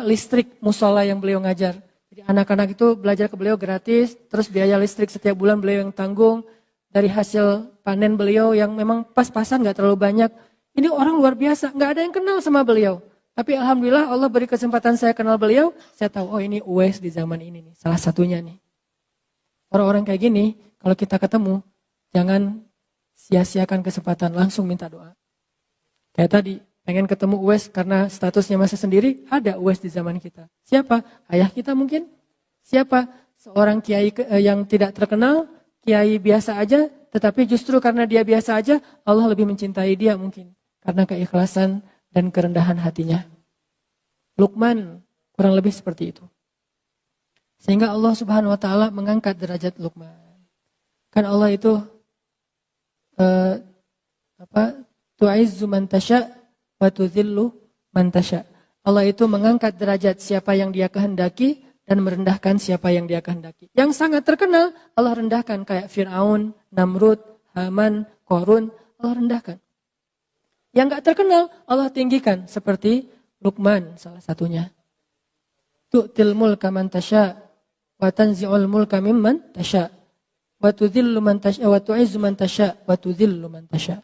listrik musola yang beliau ngajar. Jadi anak-anak itu belajar ke beliau gratis, terus biaya listrik setiap bulan beliau yang tanggung, dari hasil panen beliau yang memang pas-pasan gak terlalu banyak. Ini orang luar biasa, gak ada yang kenal sama beliau. Tapi alhamdulillah Allah beri kesempatan saya kenal beliau, saya tahu oh ini Uwais di zaman ini nih, salah satunya nih. Orang-orang kayak gini, kalau kita ketemu, jangan sia-siakan kesempatan, langsung minta doa. Kayak tadi, pengen ketemu Uwais karena statusnya masih sendiri, ada Uwais di zaman kita. Siapa? Ayah kita mungkin? Siapa? Seorang kiai yang tidak terkenal, kiai biasa aja, tetapi justru karena dia biasa aja, Allah lebih mencintai dia mungkin. Karena keikhlasan dan kerendahan hatinya. Luqman, kurang lebih seperti itu. Sehingga Allah Subhanahu Wa Taala mengangkat derajat Luqman. Kan Allah itu eh, tu'izzu man tasya wa tudzillu man tasya. Allah itu mengangkat derajat siapa yang Dia kehendaki dan merendahkan siapa yang Dia kehendaki. Yang sangat terkenal Allah rendahkan kayak Firaun, Namrud, Haman, Qarun, Allah rendahkan. Yang enggak terkenal Allah tinggikan seperti Luqman salah satunya. Tu'til mulka man tasya wa tanzi'ul mulka mimman tasya wa tudzillu man tasya wa tu'izzu man tasya wa tudzillu man tasya.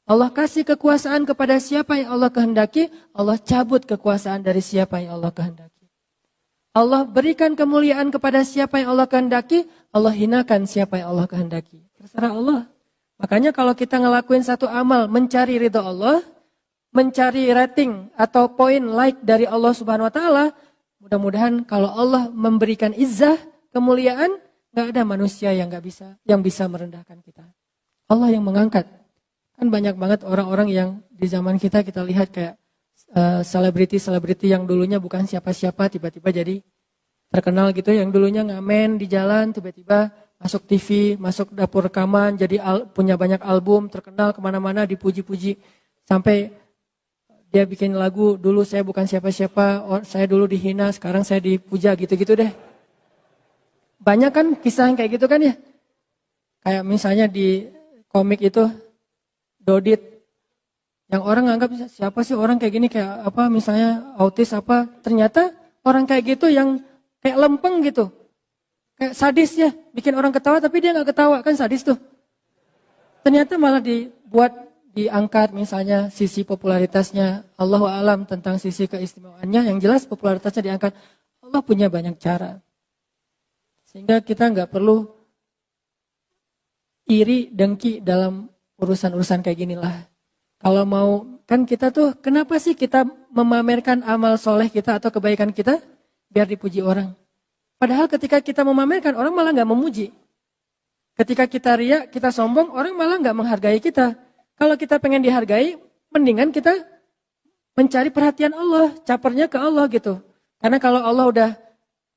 Allah kasih kekuasaan kepada siapa yang Allah kehendaki, Allah cabut kekuasaan dari siapa yang Allah kehendaki. Allah berikan kemuliaan kepada siapa yang Allah kehendaki, Allah hinakan siapa yang Allah kehendaki. Terserah Allah. Makanya kalau kita ngelakuin satu amal, mencari ridha Allah, mencari rating atau poin like dari Allah Subhanahu wa taala, mudah-mudahan kalau Allah memberikan izzah, kemuliaan, enggak ada manusia yang bisa merendahkan kita. Allah yang mengangkat. Kan banyak banget orang-orang yang di zaman kita lihat kayak selebriti-selebriti yang dulunya bukan siapa-siapa tiba-tiba jadi terkenal gitu, yang dulunya ngamen di jalan tiba-tiba masuk TV, masuk dapur rekaman, jadi punya banyak album, terkenal kemana-mana, dipuji-puji sampai dia bikin lagu, dulu saya bukan siapa-siapa, saya dulu dihina, sekarang saya dipuja, gitu-gitu deh. Banyak kan kisah yang kayak gitu kan ya, kayak misalnya di komik itu Dodit, yang orang anggap siapa sih orang kayak gini, kayak apa misalnya autis apa, ternyata orang kayak gitu yang kayak lempeng gitu, kayak sadis ya, bikin orang ketawa tapi dia nggak ketawa, kan sadis tuh. Ternyata malah diangkat misalnya sisi popularitasnya, Allahu a'lam tentang sisi keistimewaannya, yang jelas popularitasnya diangkat. Allah punya banyak cara, sehingga kita nggak perlu iri dengki dalam urusan-urusan kayak ginilah. Kalau mau, kan kita tuh, kenapa sih kita memamerkan amal soleh kita atau kebaikan kita? Biar dipuji orang. Padahal ketika kita memamerkan, orang malah gak memuji. Ketika kita riya, kita sombong, orang malah gak menghargai kita. Kalau kita pengen dihargai, mendingan kita mencari perhatian Allah, capernya ke Allah gitu. Karena kalau Allah udah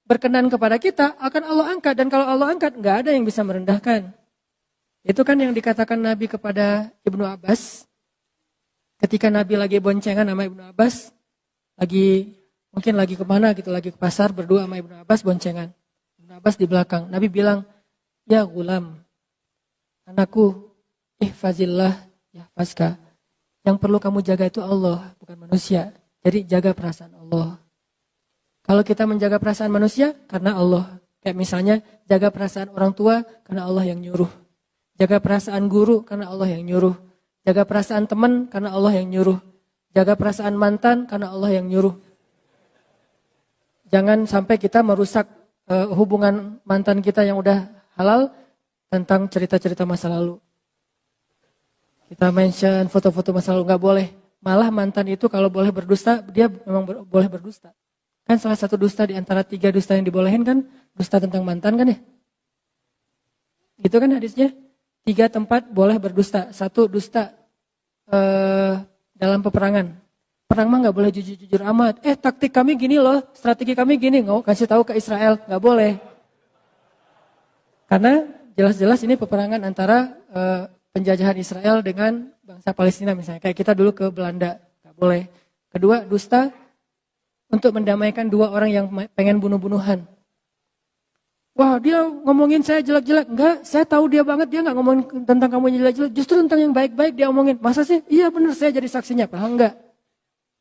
berkenan kepada kita, akan Allah angkat. Dan kalau Allah angkat, gak ada yang bisa merendahkan. Itu kan yang dikatakan Nabi kepada Ibnu Abbas. Ketika Nabi lagi boncengan sama Ibnu Abbas, mungkin lagi kemana gitu, lagi ke pasar berdua sama Ibnu Abbas boncengan. Ibnu Abbas di belakang. Nabi bilang, ya gulam, anakku, ihfazillah, yahfazka. Yang perlu kamu jaga itu Allah, bukan manusia. Jadi jaga perasaan Allah. Kalau kita menjaga perasaan manusia, karena Allah. Kayak misalnya, jaga perasaan orang tua, karena Allah yang nyuruh. Jaga perasaan guru karena Allah yang nyuruh. Jaga perasaan teman karena Allah yang nyuruh. Jaga perasaan mantan karena Allah yang nyuruh. Jangan sampai kita merusak hubungan mantan kita yang udah halal tentang cerita-cerita masa lalu. Kita mention foto-foto masa lalu, gak boleh. Malah mantan itu kalau boleh berdusta, dia memang boleh berdusta. Kan salah satu dusta di antara 3 dusta yang dibolehin kan, dusta tentang mantan kan ya. Gitu kan hadisnya. 3 tempat boleh berdusta. 1 dusta dalam peperangan. Perang mah gak boleh jujur-jujur amat. Taktik kami gini loh, strategi kami gini. Nggak kasih tahu ke Israel, gak boleh. Karena jelas-jelas ini peperangan antara penjajahan Israel dengan bangsa Palestina misalnya. Kayak kita dulu ke Belanda, gak boleh. Kedua, dusta untuk mendamaikan 2 orang yang pengen bunuh-bunuhan. Wah, dia ngomongin saya jelek-jelek. Enggak, saya tahu dia banget, dia enggak ngomongin tentang kamu yang jelek-jelek. Justru tentang yang baik-baik dia omongin. Masa sih? Iya benar, saya jadi saksinya. Padahal enggak.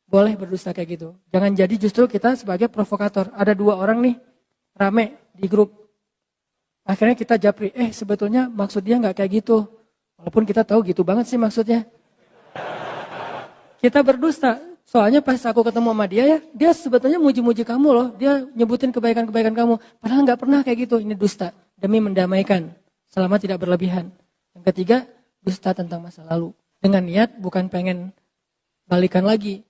Boleh berdusta kayak gitu. Jangan jadi justru kita sebagai provokator. Ada 2 orang nih, rame di grup. Akhirnya kita japri, sebetulnya maksud dia enggak kayak gitu. Walaupun kita tahu gitu banget sih maksudnya. Kita berdusta. Soalnya pas aku ketemu sama dia sebetulnya muji-muji kamu loh. Dia nyebutin kebaikan-kebaikan kamu. Padahal nggak pernah kayak gitu. Ini dusta. Demi mendamaikan. Selama tidak berlebihan. Yang ketiga, dusta tentang masa lalu. Dengan niat bukan pengen balikan lagi.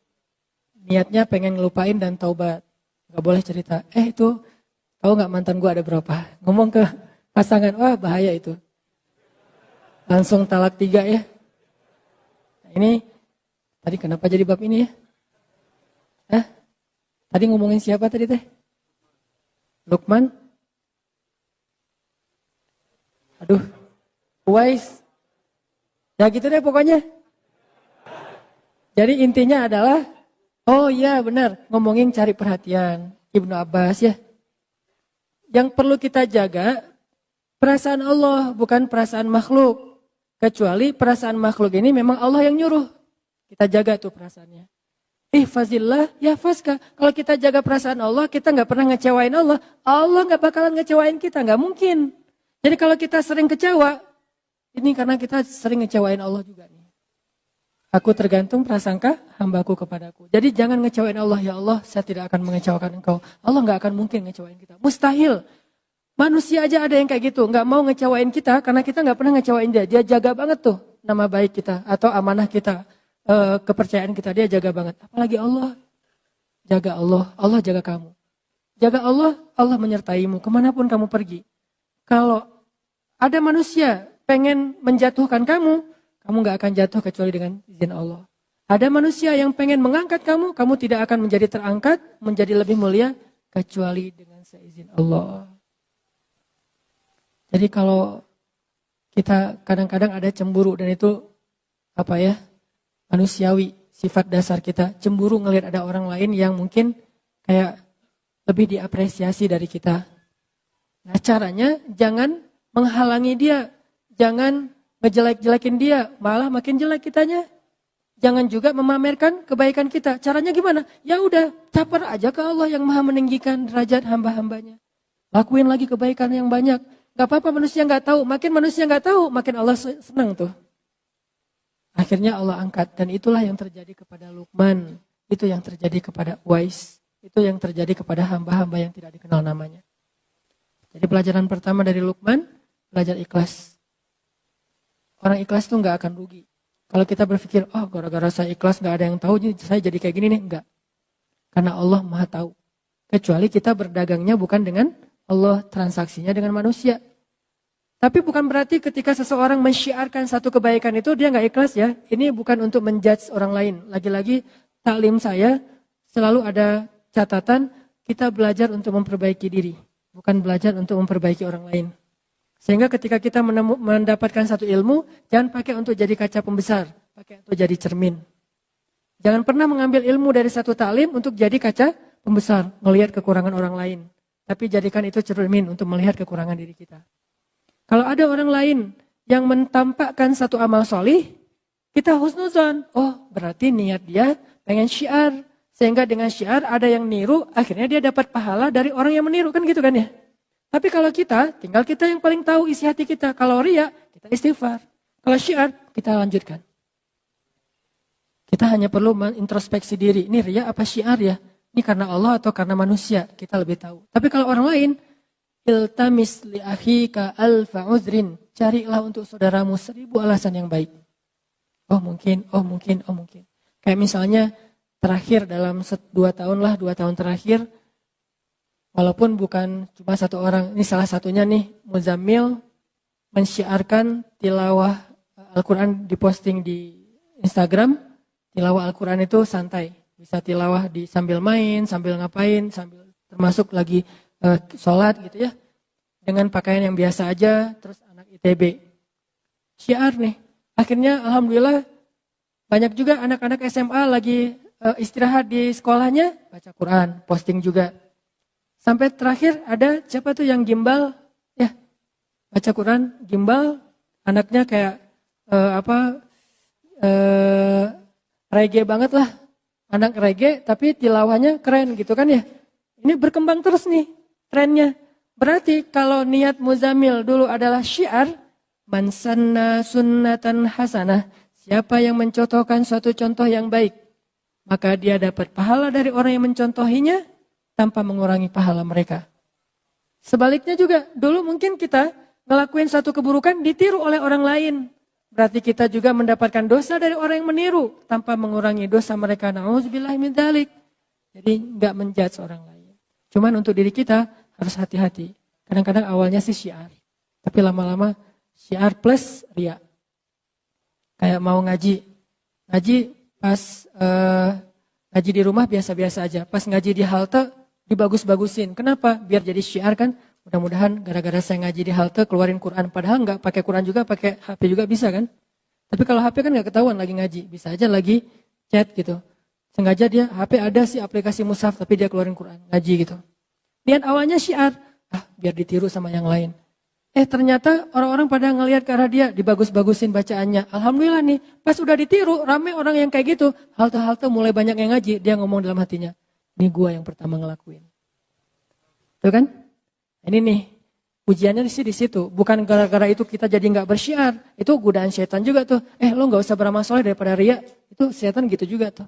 Niatnya pengen ngelupain dan taubat. Nggak boleh cerita. Itu tahu nggak mantan gue ada berapa? Ngomong ke pasangan. Wah bahaya itu. Langsung talak 3 ya. Nah, ini tadi kenapa jadi bab ini ya? Tadi ngomongin siapa tadi teh? Luqman? Aduh, Uwais. Ya gitu deh pokoknya. Jadi intinya adalah, oh iya benar, ngomongin cari perhatian. Ibnu Abbas ya. Yang perlu kita jaga, perasaan Allah, bukan perasaan makhluk. Kecuali perasaan makhluk ini memang Allah yang nyuruh. Kita jaga tuh perasaannya. Ihfazillah, yahfazka. Kalau kita jaga perasaan Allah, kita nggak pernah ngecewain Allah. Allah nggak bakalan ngecewain kita, nggak mungkin. Jadi kalau kita sering kecewa, ini karena kita sering ngecewain Allah juga nih. Aku tergantung prasangka hambaku kepadaku. Jadi jangan ngecewain Allah, ya Allah, saya tidak akan mengecewakan engkau. Allah nggak akan mungkin ngecewain kita. Mustahil. Manusia aja ada yang kayak gitu, nggak mau ngecewain kita karena kita nggak pernah ngecewain dia. Dia jaga banget tuh nama baik kita atau amanah kita, kepercayaan kita, dia jaga banget. Apalagi Allah, jaga Allah, Allah jaga kamu. Jaga Allah, Allah menyertaimu kemanapun kamu pergi. Kalau ada manusia pengen menjatuhkan kamu, kamu nggak akan jatuh kecuali dengan izin Allah. Ada manusia yang pengen mengangkat kamu, kamu tidak akan menjadi terangkat, menjadi lebih mulia kecuali dengan seizin Allah. Jadi kalau kita kadang-kadang ada cemburu dan itu manusiawi, sifat dasar kita. Cemburu ngelihat ada orang lain yang mungkin kayak lebih diapresiasi dari kita. Nah caranya jangan menghalangi dia, jangan ngejelek-jelekin dia, malah makin jelek kitanya. Jangan juga memamerkan kebaikan kita. Caranya gimana? Ya udah, caper aja ke Allah yang maha meninggikan derajat hamba-hambanya. Lakuin lagi kebaikan yang banyak. Gak apa-apa manusia gak tahu. Makin manusia gak tahu, makin Allah senang tuh. Akhirnya Allah angkat. Dan itulah yang terjadi kepada Luqman. Itu yang terjadi kepada Uwais. Itu yang terjadi kepada hamba-hamba yang tidak dikenal namanya. Jadi pelajaran pertama dari Luqman, belajar ikhlas. Orang ikhlas tuh gak akan rugi. Kalau kita berpikir, oh gara-gara saya ikhlas gak ada yang tahu, saya jadi kayak gini nih. Enggak. Karena Allah maha tahu. Kecuali kita berdagangnya bukan dengan Allah, transaksinya dengan manusia. Tapi bukan berarti ketika seseorang mensyiarkan satu kebaikan itu dia nggak ikhlas ya. Ini bukan untuk menjudge orang lain. Lagi-lagi taklim saya selalu ada catatan kita belajar untuk memperbaiki diri. Bukan belajar untuk memperbaiki orang lain. Sehingga ketika kita mendapatkan satu ilmu, jangan pakai untuk jadi kaca pembesar. Pakai untuk jadi cermin. Jangan pernah mengambil ilmu dari satu taklim untuk jadi kaca pembesar. Melihat kekurangan orang lain. Tapi jadikan itu cermin untuk melihat kekurangan diri kita. Kalau ada orang lain yang mentampakkan satu amal solih, kita husnuzon. Oh berarti niat dia pengen syiar. Sehingga dengan syiar ada yang niru, akhirnya dia dapat pahala dari orang yang meniru. Kan gitu kan ya. Tapi kalau kita, tinggal kita yang paling tahu isi hati kita. Kalau riya, kita istighfar. Kalau syiar, kita lanjutkan. Kita hanya perlu mengintrospeksi diri. Ini riya apa syiar ya? Ini karena Allah atau karena manusia, kita lebih tahu. Tapi kalau orang lain, iltamis li akhika alfa uzrin. Carilah untuk saudaramu 1000 alasan yang baik. Oh mungkin. Kayak misalnya terakhir dalam 2 tahun terakhir, walaupun bukan cuma satu orang, ini salah satunya nih, Muzammil mensyiarkan tilawah Al-Quran diposting di Instagram. Tilawah Al-Quran itu santai. Bisa tilawah sambil main, sambil ngapain, sambil termasuk lagi sholat gitu ya. Dengan pakaian yang biasa aja, terus anak ITB. Syiar nih. Akhirnya alhamdulillah banyak juga anak-anak SMA lagi istirahat di sekolahnya, baca Quran, posting juga. Sampai terakhir ada siapa tuh yang gimbal, ya baca Quran, gimbal, anaknya kayak reggae banget lah. Anak reggae tapi tilawahnya keren gitu kan ya. Ini berkembang terus nih trennya. Berarti kalau niat Muzammil dulu adalah syiar, man sanna sunnatan hasanah, siapa yang mencontohkan suatu contoh yang baik, maka dia dapat pahala dari orang yang mencontohinya tanpa mengurangi pahala mereka. Sebaliknya juga, dulu mungkin kita ngelakuin satu keburukan ditiru oleh orang lain. Berarti kita juga mendapatkan dosa dari orang yang meniru tanpa mengurangi dosa mereka. Na'udzubillahi min dzalik. Jadi enggak menjudge orang lain. Cuman untuk diri kita harus hati-hati. Kadang-kadang awalnya sih syiar. Tapi lama-lama syiar plus riya. Kayak mau ngaji. Ngaji pas ngaji di rumah biasa-biasa aja. Pas ngaji di halte dibagus-bagusin. Kenapa? Biar jadi syiar kan. Mudah-mudahan gara-gara saya ngaji di halte keluarin Quran. Padahal nggak pakai Quran juga, pakai HP juga bisa kan. Tapi kalau HP kan nggak ketahuan lagi ngaji, bisa aja lagi chat gitu. Sengaja dia HP ada sih aplikasi mushaf tapi dia keluarin Quran, ngaji gitu. Niat awalnya syiar, biar ditiru sama yang lain. Ternyata orang-orang pada ngelihat ke arah dia, dibagus-bagusin bacaannya. Alhamdulillah nih, pas udah ditiru, rame orang yang kayak gitu. Halte-halte mulai banyak yang ngaji, dia ngomong dalam hatinya, ini gua yang pertama ngelakuin. Tuh kan? Ini nih, ujiannya di situ. Bukan gara-gara itu kita jadi nggak bersyiar. Itu godaan setan juga tuh. Lo nggak usah beramal soleh daripada riya. Itu setan gitu juga tuh.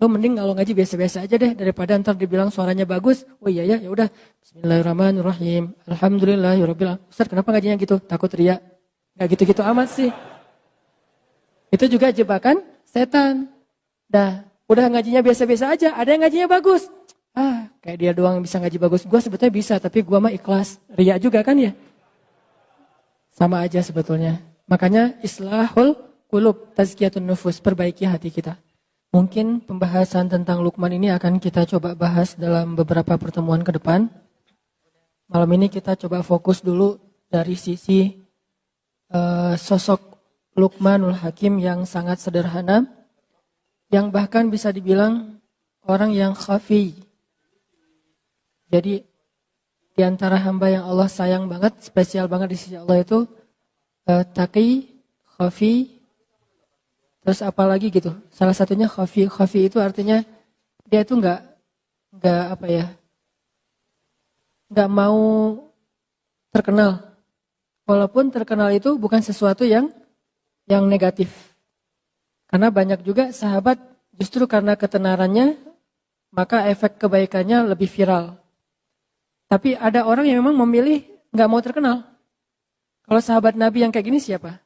Lo mending kalau ngaji biasa-biasa aja deh daripada ntar dibilang suaranya bagus. Oh iya ya udah. Bismillahirrahmanirrahim. Alhamdulillahirabbil alamin. Ustaz, kenapa ngajinya gitu? Takut riya. Enggak gitu-gitu amat sih. Itu juga jebakan setan. Dah, udah ngajinya biasa-biasa aja. Ada yang ngajinya bagus. Kayak dia doang yang bisa ngaji bagus. Gua sebetulnya bisa, tapi gua mah ikhlas. Riya juga kan ya? Sama aja sebetulnya. Makanya islahul qulub, tazkiyatun nufus, perbaiki hati kita. Mungkin pembahasan tentang Luqman ini akan kita coba bahas dalam beberapa pertemuan ke depan. Malam ini kita coba fokus dulu dari sisi sosok Luqmanul Hakim yang sangat sederhana, yang bahkan bisa dibilang orang yang khafi. Jadi di antara hamba yang Allah sayang banget, spesial banget di sisi Allah itu taqi, khafi. Terus apa lagi gitu? Salah satunya khafi. Khafi itu artinya dia itu nggak mau terkenal. Walaupun terkenal itu bukan sesuatu yang negatif. Karena banyak juga sahabat justru karena ketenarannya maka efek kebaikannya lebih viral. Tapi ada orang yang memang memilih nggak mau terkenal. Kalau sahabat Nabi yang kayak gini siapa?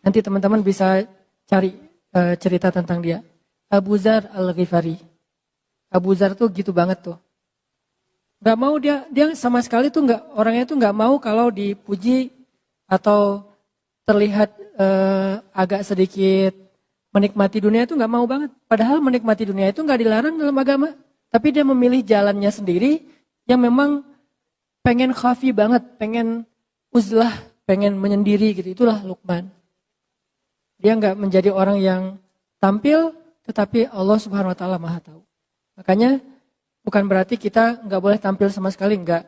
Nanti teman-teman bisa cari cerita tentang dia. Abu Dzar Al-Ghifari. Abu Dzar tuh gitu banget tuh. Gak mau dia sama sekali tuh orangnya tuh gak mau kalau dipuji atau terlihat agak sedikit menikmati dunia itu gak mau banget. Padahal menikmati dunia itu gak dilarang dalam agama. Tapi dia memilih jalannya sendiri yang memang pengen khafi banget, pengen uzlah, pengen menyendiri gitu. Itulah Luqman. Dia nggak menjadi orang yang tampil, tetapi Allah Subhanahu Wa Taala Maha Tahu. Makanya bukan berarti kita nggak boleh tampil sama sekali, nggak.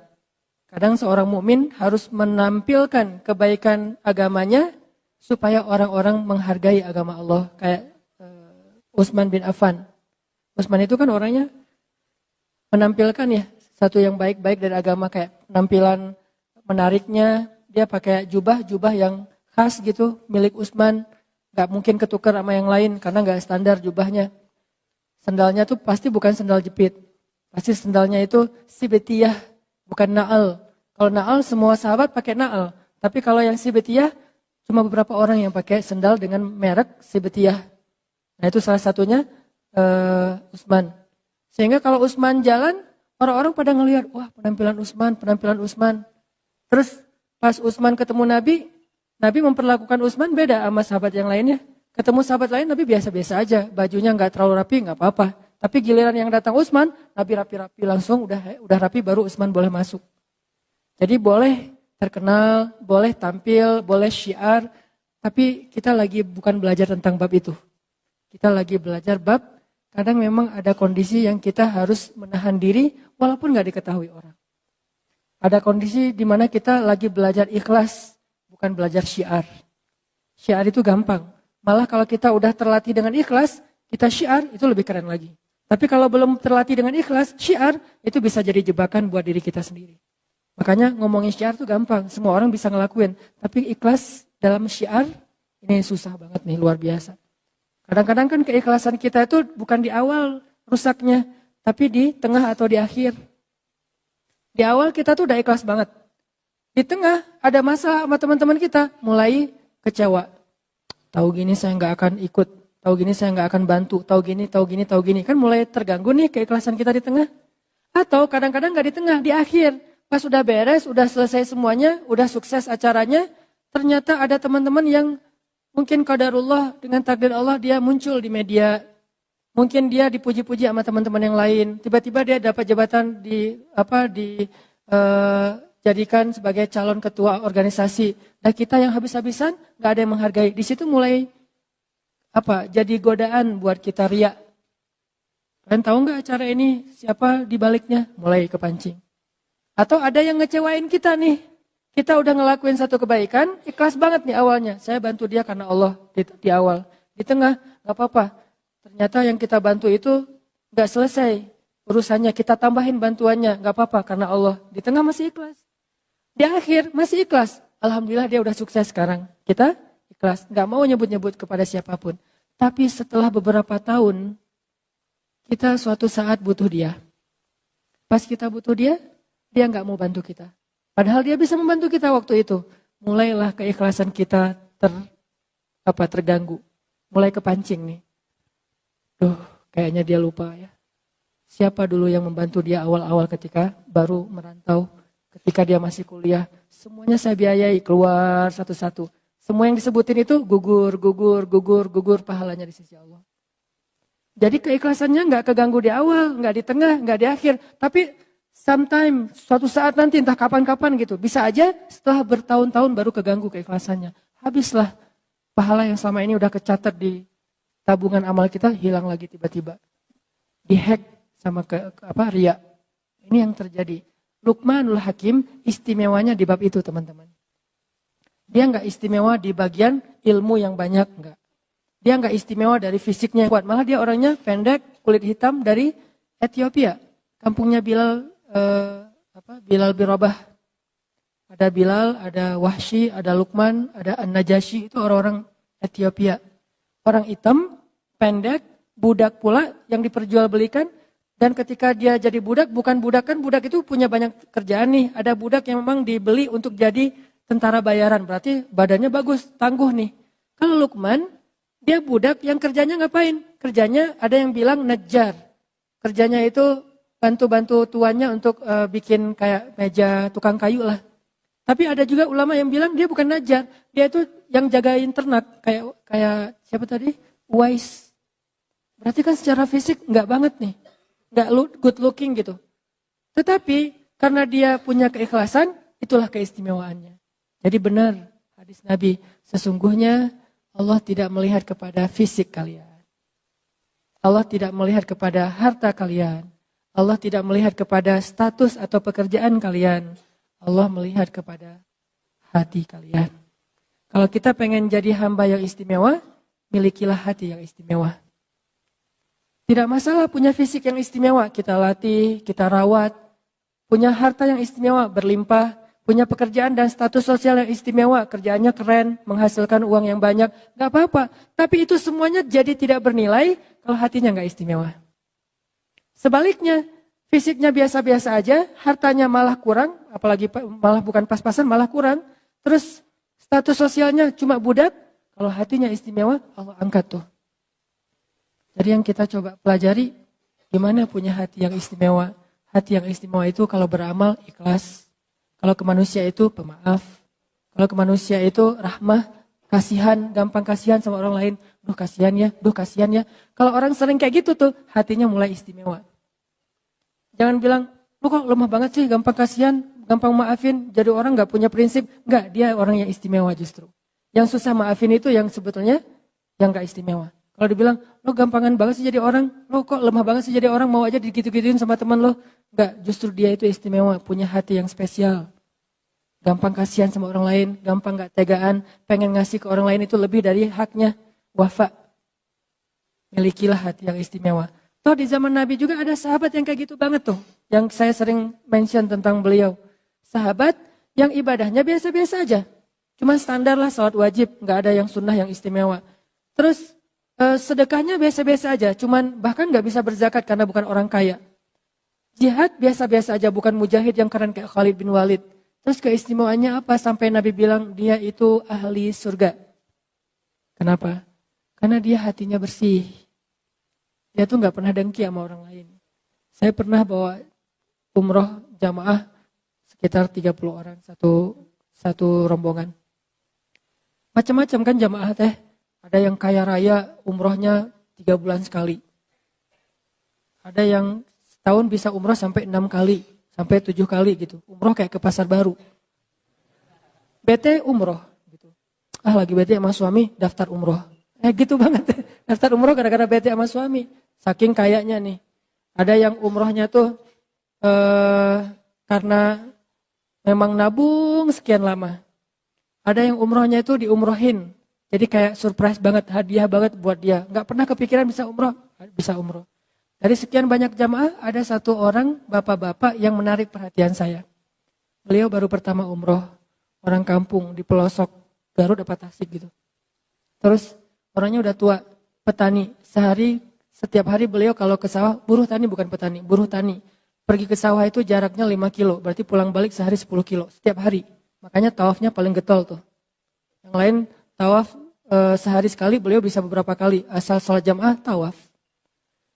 Kadang seorang mukmin harus menampilkan kebaikan agamanya supaya orang-orang menghargai agama Allah. Kayak Utsman bin Affan. Utsman itu kan orangnya menampilkan ya satu yang baik-baik dari agama, kayak penampilan menariknya. Dia pakai jubah yang khas gitu milik Utsman. Gak mungkin ketukar sama yang lain karena gak standar jubahnya. Sendalnya tuh pasti bukan sendal jepit. Pasti sendalnya itu sibetiyah, bukan na'al. Kalau na'al semua sahabat pakai na'al. Tapi kalau yang sibetiyah cuma beberapa orang yang pakai sendal dengan merek sibetiyah. Nah itu salah satunya Utsman. Sehingga kalau Utsman jalan, orang-orang pada ngelihat, wah penampilan Utsman. Terus pas Utsman ketemu Nabi memperlakukan Utsman beda sama sahabat yang lainnya. Ketemu sahabat lain Nabi biasa-biasa aja. Bajunya gak terlalu rapi, gak apa-apa. Tapi giliran yang datang Utsman, Nabi rapi-rapi langsung, udah rapi baru Utsman boleh masuk. Jadi boleh terkenal, boleh tampil, boleh syiar. Tapi kita lagi bukan belajar tentang bab itu. Kita lagi belajar bab, kadang memang ada kondisi yang kita harus menahan diri walaupun gak diketahui orang. Ada kondisi di mana kita lagi belajar ikhlas, bukan belajar syiar. Syiar itu gampang. Malah kalau kita udah terlatih dengan ikhlas, kita syiar itu lebih keren lagi. Tapi kalau belum terlatih dengan ikhlas, syiar itu bisa jadi jebakan buat diri kita sendiri. Makanya ngomongin syiar itu gampang. Semua orang bisa ngelakuin. Tapi ikhlas dalam syiar, ini susah banget nih, luar biasa. Kadang-kadang kan keikhlasan kita itu bukan di awal rusaknya, tapi di tengah atau di akhir. Di awal kita tuh udah ikhlas banget. Di tengah ada masalah sama teman-teman kita, mulai kecewa. Tahu gini saya nggak akan ikut, tahu gini saya nggak akan bantu, tahu gini. Kan mulai terganggu nih keikhlasan kita di tengah. Atau kadang-kadang nggak di tengah, di akhir. Pas udah beres, udah selesai semuanya, udah sukses acaranya, ternyata ada teman-teman yang mungkin qadarullah dengan takdir Allah dia muncul di media. Mungkin dia dipuji-puji sama teman-teman yang lain. Tiba-tiba dia dapat jabatan di jadikan sebagai calon ketua organisasi. Nah kita yang habis-habisan gak ada yang menghargai. Di situ mulai jadi godaan buat kita riya. Kalian tahu gak acara ini siapa di baliknya? Mulai kepancing. Atau ada yang ngecewain kita nih. Kita udah ngelakuin satu kebaikan, ikhlas banget nih awalnya. Saya bantu dia karena Allah di awal. Di tengah gak apa-apa. Ternyata yang kita bantu itu gak selesai urusannya. Kita tambahin bantuannya, gak apa-apa karena Allah. Di tengah masih ikhlas. Di akhir masih ikhlas. Alhamdulillah dia udah sukses sekarang. Kita ikhlas. Gak mau nyebut-nyebut kepada siapapun. Tapi setelah beberapa tahun, kita suatu saat butuh dia. Pas kita butuh dia gak mau bantu kita. Padahal dia bisa membantu kita waktu itu. Mulailah keikhlasan kita terganggu. Mulai kepancing nih. Kayaknya dia lupa ya. Siapa dulu yang membantu dia awal-awal ketika baru merantau. Ketika dia masih kuliah. Semuanya saya biayai keluar satu-satu. Semua yang disebutin itu gugur pahalanya di sisi Allah. Jadi keikhlasannya gak keganggu di awal, gak di tengah, gak di akhir. Tapi sometime, suatu saat nanti entah kapan-kapan gitu. Bisa aja setelah bertahun-tahun baru keganggu keikhlasannya. Habislah pahala yang selama ini udah kecatat di tabungan amal kita hilang lagi tiba-tiba. Dihack sama riya. Ini yang terjadi. Luqmanul Hakim istimewanya di bab itu teman-teman. Dia nggak istimewa di bagian ilmu yang banyak, enggak. Dia nggak istimewa dari fisiknya yang kuat. Malah dia orangnya pendek, kulit hitam dari Ethiopia. Kampungnya Bilal bin Rabah. Ada Bilal, ada Wahsy, ada Luqman, ada An-Najasyi, itu orang-orang Ethiopia. Orang hitam, pendek, budak pula yang diperjualbelikan. Dan ketika dia jadi budak, bukan budak kan, budak itu punya banyak kerjaan nih. Ada budak yang memang dibeli untuk jadi tentara bayaran. Berarti badannya bagus, tangguh nih. Kalau Luqman, dia budak yang kerjanya ngapain? Kerjanya ada yang bilang najjar. Kerjanya itu bantu-bantu tuannya untuk bikin kayak meja tukang kayu lah. Tapi ada juga ulama yang bilang dia bukan najjar. Dia itu yang jagain ternak. Kayak siapa tadi? Uwais. Berarti kan secara fisik enggak banget nih. Enggak good looking gitu. Tetapi karena dia punya keikhlasan, itulah keistimewaannya. Jadi benar hadis Nabi. Sesungguhnya Allah tidak melihat kepada fisik kalian. Allah tidak melihat kepada harta kalian. Allah tidak melihat kepada status atau pekerjaan kalian. Allah melihat kepada hati kalian. Kalau kita pengen jadi hamba yang istimewa, milikilah hati yang istimewa. Tidak masalah punya fisik yang istimewa, kita latih, kita rawat. Punya harta yang istimewa, berlimpah. Punya pekerjaan dan status sosial yang istimewa, kerjaannya keren, menghasilkan uang yang banyak. Gak apa-apa, tapi itu semuanya jadi tidak bernilai kalau hatinya gak istimewa. Sebaliknya, fisiknya biasa-biasa aja, hartanya malah kurang, apalagi malah bukan pas-pasan, malah kurang. Terus status sosialnya cuma budak, kalau hatinya istimewa, Allah angkat tuh. Jadi yang kita coba pelajari, gimana punya hati yang istimewa. Hati yang istimewa itu kalau beramal, ikhlas. Kalau ke manusia itu pemaaf. Kalau ke manusia itu rahmah, kasihan, gampang kasihan sama orang lain. Duh kasihan ya. Kalau orang sering kayak gitu tuh, hatinya mulai istimewa. Jangan bilang, lu kok lemah banget sih, gampang kasihan, gampang maafin, jadi orang gak punya prinsip. Enggak, dia orang yang istimewa justru. Yang susah maafin itu yang sebetulnya yang gak istimewa. Kalau dibilang, lu gampangan banget sih jadi orang, lu kok lemah banget sih jadi orang, mau aja digitu-gituin sama teman lu. Enggak, justru dia itu istimewa, punya hati yang spesial. Gampang kasihan sama orang lain, gampang gak tegaan, pengen ngasih ke orang lain itu lebih dari haknya. Wafa. Milikilah hati yang istimewa. Toh di zaman Nabi juga ada sahabat yang kayak gitu banget tuh. Yang saya sering mention tentang beliau. Sahabat yang ibadahnya biasa-biasa aja. Cuma standar lah salat wajib. Gak ada yang sunnah yang istimewa. Terus sedekahnya biasa-biasa aja. Cuman bahkan gak bisa berzakat karena bukan orang kaya. Jihad biasa-biasa aja. Bukan mujahid yang keren kayak Khalid bin Walid. Terus keistimewaannya apa? Sampai Nabi bilang dia itu ahli surga. Kenapa? Karena dia hatinya bersih. Dia tuh gak pernah dengki sama orang lain. Saya pernah bawa umroh jamaah sekitar 30 orang. Satu rombongan. Macam-macam kan jamaah teh. Ada yang kaya raya umrohnya 3 bulan sekali. Ada yang setahun bisa umroh sampai 6 kali. sampai 7 kali gitu. Umroh kayak ke pasar baru. Bete umroh gitu. Lagi bete sama suami, daftar umroh. Gitu banget. Daftar umroh gara-gara bete sama suami. Saking kayaknya nih. Ada yang umrohnya tuh karena memang nabung sekian lama. Ada yang umrohnya itu diumrohin. Jadi kayak surprise banget, hadiah banget buat dia. Gak pernah kepikiran bisa umroh. Dari sekian banyak jamaah, ada satu orang bapak-bapak yang menarik perhatian saya. Beliau baru pertama umroh. Orang kampung di pelosok Garut apa Tasik gitu. Terus orangnya udah tua, petani. Setiap hari beliau kalau ke sawah, buruh tani bukan petani, buruh tani. Pergi ke sawah itu jaraknya 5 kilo, berarti pulang balik sehari 10 kilo, setiap hari. Makanya tawafnya paling getol tuh. Yang lain tawaf sehari sekali, beliau bisa beberapa kali. Asal sholat jamaah, tawaf.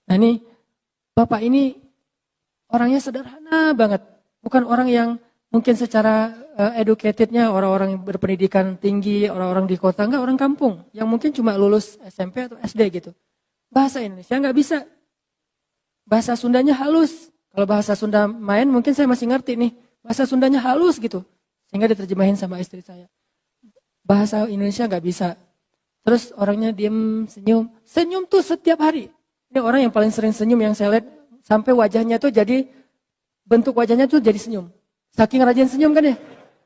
Nah ini, bapak ini orangnya sederhana banget. Bukan orang yang mungkin secara educatednya, orang-orang yang berpendidikan tinggi, orang-orang di kota, enggak, orang kampung. Yang mungkin cuma lulus SMP atau SD gitu. Bahasa Indonesia enggak bisa. Bahasa Sundanya halus. Kalau bahasa Sunda main mungkin saya masih ngerti nih. Bahasa Sundanya halus gitu. Sehingga diterjemahin sama istri saya. Bahasa Indonesia nggak bisa. Terus orangnya diem, senyum. Senyum tuh setiap hari. Ini orang yang paling sering senyum yang saya lihat. Sampai wajahnya tuh jadi, bentuk wajahnya tuh jadi senyum. Saking rajin senyum kan ya.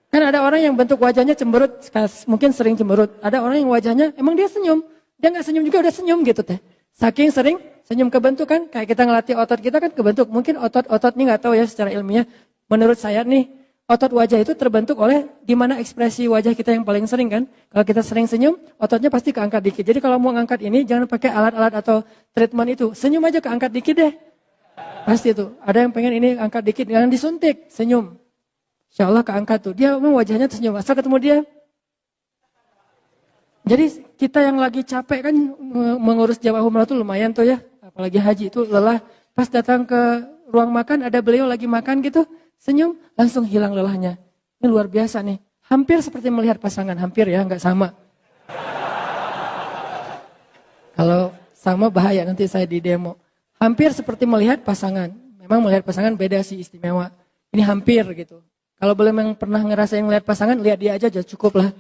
Kan ada orang yang bentuk wajahnya cemberut, mungkin sering cemberut. Ada orang yang wajahnya emang dia senyum. Dia nggak senyum juga udah senyum gitu teh. Saking sering senyum kebentuk kan. Kayak kita ngelatih otot kita kan kebentuk. Mungkin otot ini nggak tahu ya secara ilmiah. Menurut saya nih, otot wajah itu terbentuk oleh di mana ekspresi wajah kita yang paling sering kan. Kalau kita sering senyum, ototnya pasti keangkat dikit. Jadi kalau mau ngangkat ini, jangan pakai alat-alat atau treatment itu. Senyum aja keangkat dikit deh. Pasti itu. Ada yang pengen ini angkat dikit, jangan disuntik, senyum. Insya Allah keangkat tuh. Dia memang wajahnya tersenyum. Asal ketemu dia. Jadi kita yang lagi capek kan mengurus jamaah umrah tuh lumayan tuh ya. Apalagi haji itu lelah. Pas datang ke ruang makan, ada beliau lagi makan gitu. Senyum, langsung hilang lelahnya. Ini luar biasa nih. Hampir seperti melihat pasangan, hampir ya, nggak sama. Kalau sama bahaya nanti saya di demo. Hampir seperti melihat pasangan. Memang melihat pasangan beda sih, istimewa. Ini hampir gitu. Kalau belum yang pernah ngerasain melihat pasangan, lihat dia aja cukup lah.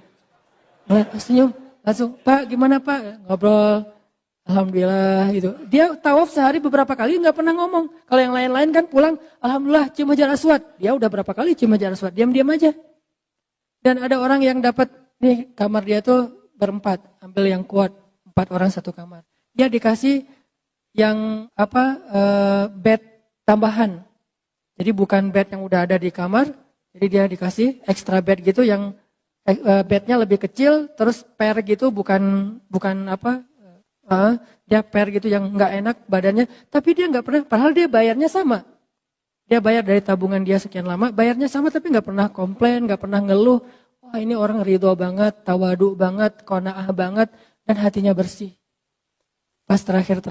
Senyum, langsung, Pak gimana Pak? Ngobrol. Alhamdulillah gitu. Dia tawaf sehari beberapa kali nggak pernah ngomong. Kalau yang lain-lain kan pulang, alhamdulillah cium hajar aswad. Dia udah berapa kali cium hajar aswad, diam-diam aja. Dan ada orang yang dapat nih kamar dia tuh berempat, ambil yang kuat, 4 orang satu kamar. Dia dikasih yang bed tambahan. Jadi bukan bed yang udah ada di kamar, jadi dia dikasih extra bed gitu yang bednya lebih kecil, terus pair gitu bukan dia pair gitu yang nggak enak badannya, tapi dia nggak pernah, padahal dia bayarnya sama. Dia bayar dari tabungan dia sekian lama, bayarnya sama tapi nggak pernah komplain, nggak pernah ngeluh. Wah ini orang ridho banget, tawadu banget, qanaah banget, dan hatinya bersih. Pas terakhir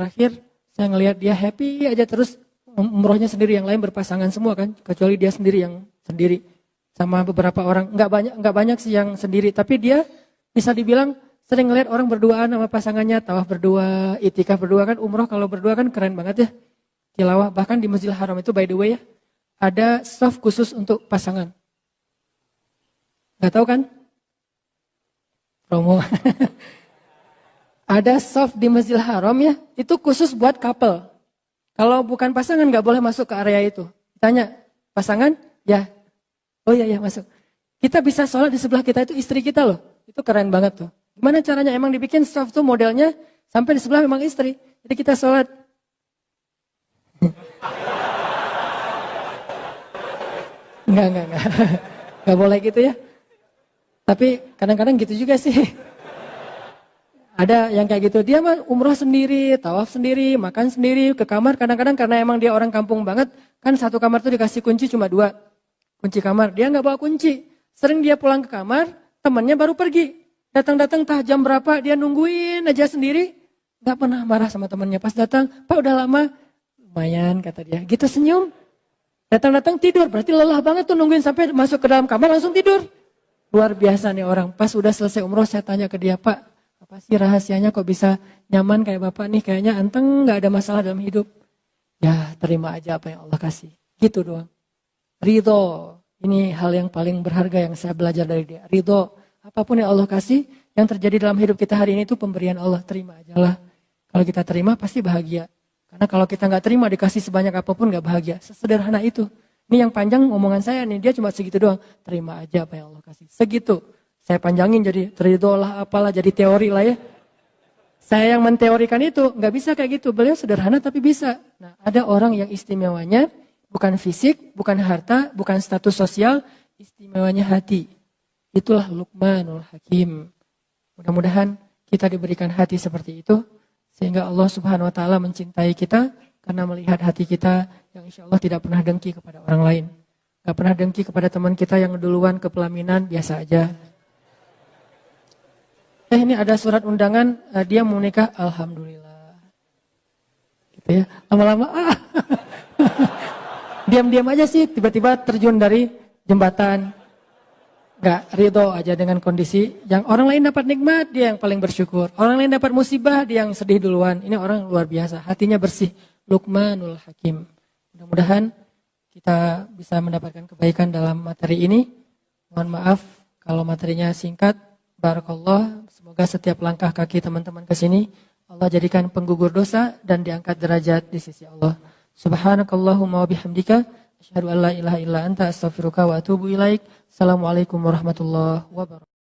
saya ngelihat dia happy aja terus, umrohnya sendiri, yang lain berpasangan semua kan, kecuali dia sendiri yang sendiri sama beberapa orang, nggak banyak sih yang sendiri, tapi dia bisa dibilang sering ngeliat orang berduaan sama pasangannya, tawaf berdua, itikaf berdua kan, umroh kalau berdua kan keren banget ya. Tilawah, bahkan di Masjidil Haram itu by the way ya, ada soft khusus untuk pasangan. Gak tahu kan? Promo. Ada soft di Masjidil Haram ya, itu khusus buat couple. Kalau bukan pasangan gak boleh masuk ke area itu. Tanya, pasangan? Ya. Oh iya masuk. Kita bisa sholat di sebelah kita itu istri kita loh. Itu keren banget tuh. Gimana caranya? Emang dibikin soft tuh modelnya sampai di sebelah memang istri. Jadi kita sholat. Enggak. Enggak boleh gitu ya. Tapi kadang-kadang gitu juga sih. Ada yang kayak gitu. Dia mah umroh sendiri, tawaf sendiri, makan sendiri, ke kamar. Kadang-kadang karena emang dia orang kampung banget. Kan satu kamar tuh dikasih kunci cuma 2. Kunci kamar. Dia nggak bawa kunci. Sering dia pulang ke kamar, temannya baru pergi. Datang-datang jam berapa dia nungguin aja sendiri. Gak pernah marah sama temannya. Pas datang, Pak udah lama. Lumayan kata dia. Gitu senyum. Datang-datang tidur. Berarti lelah banget tuh nungguin sampai masuk ke dalam kamar langsung tidur. Luar biasa nih orang. Pas udah selesai umroh saya tanya ke dia, Pak apa sih rahasianya kok bisa nyaman kayak Bapak nih. Kayaknya anteng gak ada masalah dalam hidup. Ya terima aja apa yang Allah kasih. Gitu doang. Ridho. Ini hal yang paling berharga yang saya belajar dari dia. Ridho. Apapun yang Allah kasih, yang terjadi dalam hidup kita hari ini itu pemberian Allah. Terima aja lah. Kalau kita terima pasti bahagia. Karena kalau kita nggak terima dikasih sebanyak apapun nggak bahagia. Sesederhana itu. Ini yang panjang omongan saya nih. Dia cuma segitu doang. Terima aja apa yang Allah kasih. Segitu. Saya panjangin jadi ridho lah apalah jadi teori lah ya. Saya yang menteorikan itu nggak bisa kayak gitu. Beliau sederhana tapi bisa. Nah, ada orang yang istimewanya bukan fisik, bukan harta, bukan status sosial, istimewanya hati. Itulah Luqmanul Hakim. Mudah-mudahan kita diberikan hati seperti itu, sehingga Allah Subhanahu wa Ta'ala mencintai kita karena melihat hati kita yang insya Allah tidak pernah dengki kepada orang lain. Gak pernah dengki kepada teman kita yang duluan ke pelaminan, biasa aja. Ini ada surat undangan, dia mau nikah, alhamdulillah. Gitu ya, lama-lama diam-diam aja sih, tiba-tiba terjun dari jembatan. Gak ridho aja dengan kondisi yang orang lain dapat nikmat, dia yang paling bersyukur. Orang lain dapat musibah, dia yang sedih duluan. Ini orang luar biasa, hatinya bersih. Luqmanul Hakim. Mudah-mudahan kita bisa mendapatkan kebaikan dalam materi ini. Mohon maaf kalau materinya singkat. Barakallah. Semoga setiap langkah kaki teman-teman ke sini Allah jadikan penggugur dosa dan diangkat derajat di sisi Allah. Subhanakallahumma wa bihamdika asyhadu an la ilaha illa anta astaghfiruka wa atubu ilaik. Assalamualaikum warahmatullahi wabarakatuh.